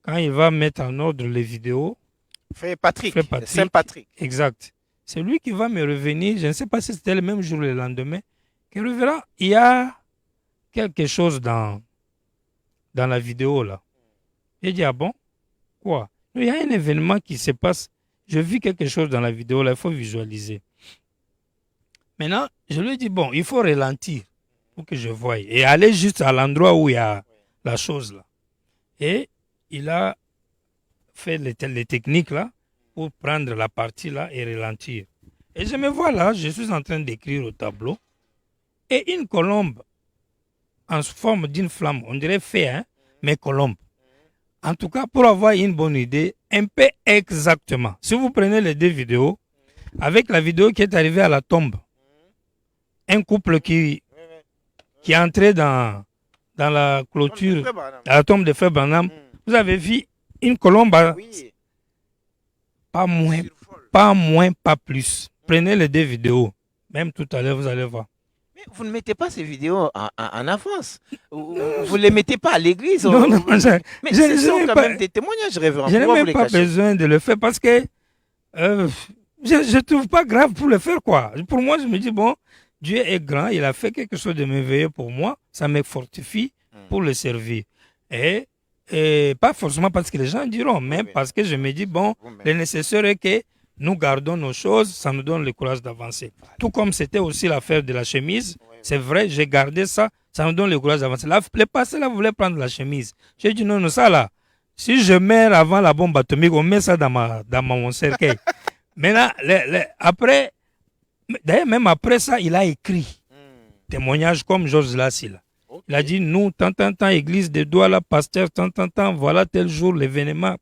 quand il va mettre en ordre les vidéos, Frère Patrick, Saint-Patrick. Exact. C'est lui qui va me revenir, je ne sais pas si c'était le même jour ou le lendemain, qui reverra, il y a quelque chose dans la vidéo là. J'ai dit, ah bon? Quoi? Il y a un événement qui se passe, je vis quelque chose dans la vidéo là, il faut visualiser. Maintenant, je lui ai dit, bon, il faut ralentir pour que je voie et aller juste à l'endroit où il y a la chose là. Et il a fait les techniques là pour prendre la partie là et ralentir. Et je me vois là, je suis en train d'écrire au tableau et une colombe en forme d'une flamme, on dirait fait, hein, mais colombe. En tout cas, pour avoir une bonne idée, un peu exactement. Si vous prenez les deux vidéos, avec la vidéo qui est arrivée à la tombe, un couple qui est entré dans la clôture, à la tombe de Frère Branham, vous avez vu une colombe Pas moins, pas plus. Prenez les 2 vidéos. Même tout à l'heure, vous allez voir. Mais vous ne mettez pas ces vidéos en avance. Vous ne les mettez pas à l'église. Non, non, mais ce sont quand même des témoignages, révérend. Je n'ai même pas besoin de le faire parce que je ne trouve pas grave pour le faire, quoi. Pour moi, je me dis, bon, Dieu est grand, il a fait quelque chose de merveilleux pour moi, ça me fortifie pour le servir. Et pas forcément parce que les gens diront, mais parce que je me dis, bon, le nécessaire est que nous gardons nos choses, ça nous donne le courage d'avancer. Tout comme c'était aussi l'affaire de la chemise, c'est vrai, j'ai gardé ça, ça nous donne le courage d'avancer. Le passé, là, vous voulez prendre la chemise. J'ai dit, non, non, ça là, si je meurs avant la bombe atomique, on met ça dans mon cercueil. Maintenant, après, d'ailleurs, même après ça, il a écrit témoignage comme Georges Lassie. Il a dit, nous, tant, église de Douala, pasteur, tant, voilà tel jour, l'événement,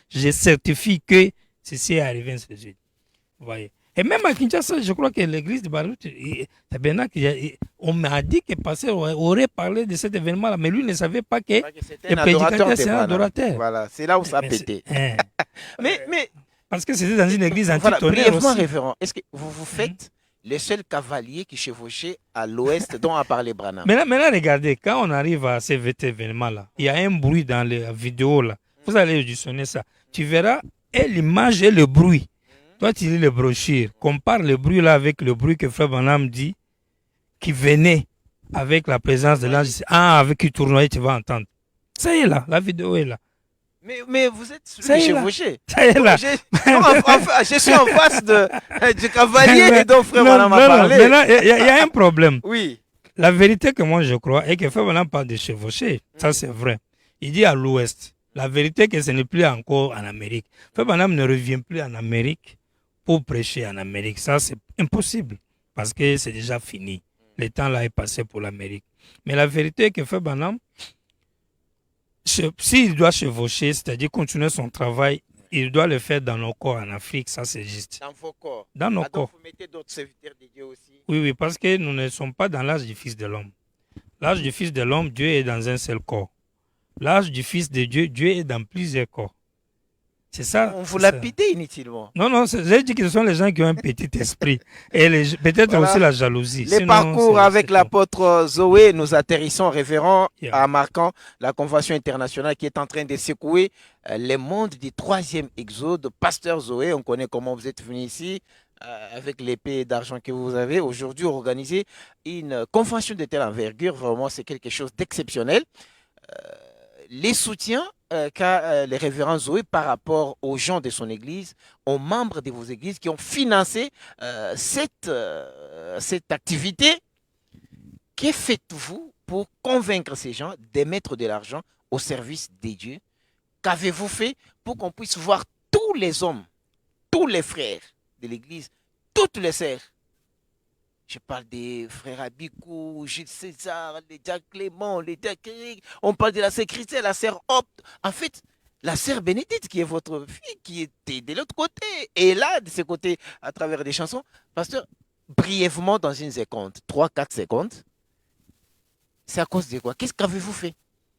je certifie que ceci est arrivé, ainsi de suite. Vous voyez. Et même à Kinshasa, je crois que l'église de Barout, on m'a dit que le pasteur aurait parlé de cet événement-là, mais lui ne savait pas que le prédicateur, c'est un adorateur. Voilà, c'est là où ça a pété. mais parce que c'était dans une église anti-tonnerre brièvement, aussi. Révérend, est-ce que vous faites les seuls cavaliers qui chevauchaient à l'ouest dont a parlé Branham? Maintenant, regardez, quand on arrive à cet événement-là, il y a un bruit dans la vidéo là. Vous allez auditionner ça. Tu verras et l'image et le bruit. Toi, tu lis les brochures. Compare le bruit là avec le bruit que Frère Branham dit, qui venait avec la présence de l'ange. Ah, avec qui tournoyait, tu vas entendre. Ça y est là, la vidéo est là. Mais vous êtes celui qui chevauché. Ça y est là. Je suis en face du cavalier dont Frère Branham a parlé. Maintenant, il y a un problème. Oui. La vérité que moi je crois est que Frère Branham parle de chevaucher. Ça c'est vrai. Il dit à l'ouest. La vérité est que ce n'est plus encore en Amérique. Frère Branham ne revient plus en Amérique pour prêcher en Amérique. Ça c'est impossible parce que c'est déjà fini. Le temps là est passé pour l'Amérique. Mais la vérité est que Frère Branham, s'il doit chevaucher, c'est-à-dire continuer son travail, il doit le faire dans nos corps en Afrique, ça c'est juste. Dans vos corps. Dans nos corps. Vous mettez d'autres serviteurs de Dieu aussi. Oui, parce que nous ne sommes pas dans l'âge du Fils de l'homme. L'âge du Fils de l'homme, Dieu est dans un seul corps. L'âge du Fils de Dieu, Dieu est dans plusieurs corps. C'est ça. On vous l'a pité inutilement. Non, j'ai dit que ce sont les gens qui ont un petit esprit. Et peut-être aussi la jalousie. Les parcours avec l'apôtre Zoé, nous atterrissons, révérend, en marquant la Convention internationale qui est en train de secouer les mondes du 3e exode. Pasteur Zoé, on connaît comment vous êtes venu ici, avec l'épée d'argent que vous avez. Aujourd'hui, organiser une convention de telle envergure, vraiment, c'est quelque chose d'exceptionnel. Les soutiens qu'a les révérends Zoé par rapport aux gens de son église, aux membres de vos églises qui ont financé cette activité. Que faites-vous pour convaincre ces gens d'émettre de l'argent au service des dieux? Qu'avez-vous fait pour qu'on puisse voir tous les hommes, tous les frères de l'église, toutes les sœurs? Je parle des frères Abikou, Gilles César, les Jacques Clément, les Jacques Eric. On parle de la sœur Christelle, la sœur Opte. En fait, la sœur Bénédicte, qui est votre fille, qui était de l'autre côté, et là, de ce côté, à travers des chansons. Pasteur, brièvement, dans une seconde, 3-4 secondes, c'est à cause de quoi? Qu'est-ce qu'avez-vous fait?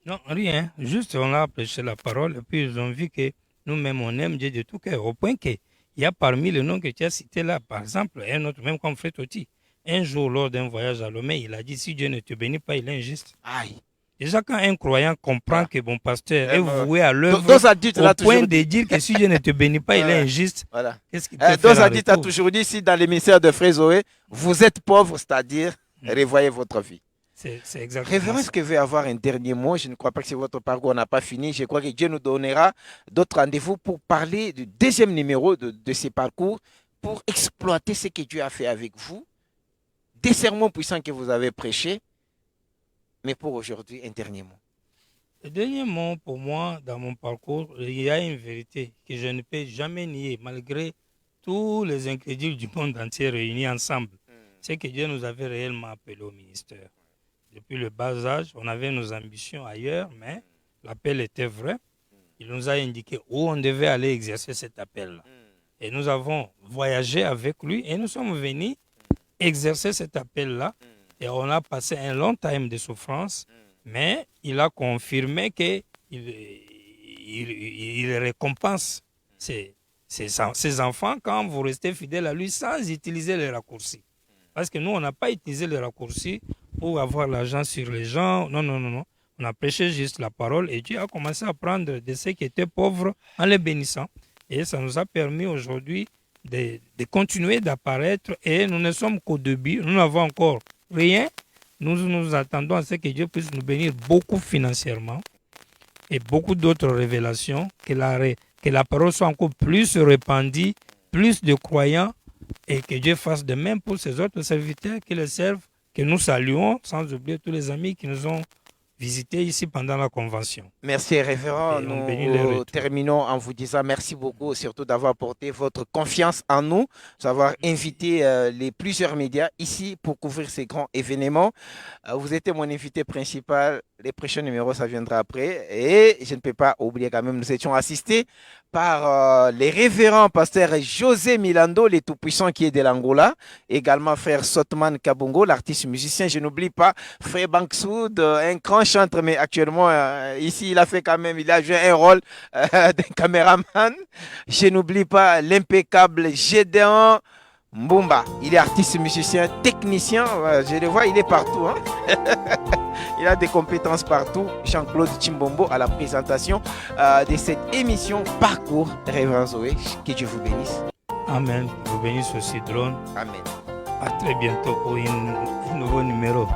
Non, rien. Juste, on a prêché la parole, et puis ils ont vu que nous-mêmes, on aime Dieu de tout cœur, au point qu'il y a parmi les noms que tu as cités là, par exemple, un autre, même comme Frère Toti. Un jour, lors d'un voyage à Lomé, il a dit, si Dieu ne te bénit pas, il est injuste. Aïe. Déjà, quand un croyant comprend que mon pasteur est voué à l'œuvre, au point de dire que si Dieu ne te bénit pas, il est injuste, voilà. Qu'est-ce qu'il peut faire en retour? a toujours dit, si dans l'émissaire de Frère Zoé, vous êtes pauvre, c'est-à-dire, revoyez votre vie. C'est exactement Révérend, est-ce que vous avoir un dernier mot? Je ne crois pas que c'est votre parcours n'a pas fini. Je crois que Dieu nous donnera d'autres rendez-vous pour parler du deuxième numéro de ces parcours, pour exploiter ce que Dieu a fait avec vous, des sermons puissants que vous avez prêchés. Mais pour aujourd'hui, un dernier mot. Le dernier mot, pour moi, dans mon parcours, il y a une vérité que je ne peux jamais nier, malgré tous les incrédules du monde entier réunis ensemble. C'est que Dieu nous avait réellement appelés au ministère. Depuis le bas âge, on avait nos ambitions ailleurs, mais l'appel était vrai. Il nous a indiqué où on devait aller exercer cet appel-là. Et nous avons voyagé avec lui et nous sommes venus exercer cet appel-là. Et on a passé un long time de souffrance, mais il a confirmé qu'il récompense ses enfants quand vous restez fidèle à lui sans utiliser les raccourcis. Parce que nous, on n'a pas utilisé les raccourcis pour avoir l'argent sur les gens. Non, non, non, non. On a prêché juste la parole et Dieu a commencé à prendre de ceux qui étaient pauvres en les bénissant. Et ça nous a permis aujourd'hui de continuer d'apparaître et nous ne sommes qu'au début. Nous n'avons encore rien. Nous attendons à ce que Dieu puisse nous bénir beaucoup financièrement et beaucoup d'autres révélations, que la parole soit encore plus répandue, plus de croyants et que Dieu fasse de même pour ces autres serviteurs qui le servent, que nous saluons, sans oublier tous les amis qui nous ont visités ici pendant la convention. Merci, révérend. Nous terminons en vous disant merci beaucoup, surtout d'avoir porté votre confiance en nous, d'avoir invité les plusieurs médias ici pour couvrir ces grands événements. Vous étiez mon invité principal. Les prochains numéros, ça viendra après. Et je ne peux pas oublier quand même, nous étions assistés par les révérends pasteurs José Milando, les tout-puissants qui est de l'Angola, également frère Sotman Kabongo, l'artiste musicien. Je n'oublie pas frère Banksoud, un grand chanteur, mais actuellement ici il a joué un rôle d'un caméraman. Je n'oublie pas l'impeccable Gédéon Mbumba. Il est artiste musicien, technicien, je le vois, il est partout. Hein? Il a des compétences partout. Jean-Claude Chimbombo à la présentation de cette émission Parcours Révérend Zoé. Que Dieu vous bénisse. Amen. Vous bénisse aussi, Drone. Amen. À très bientôt pour un nouveau numéro.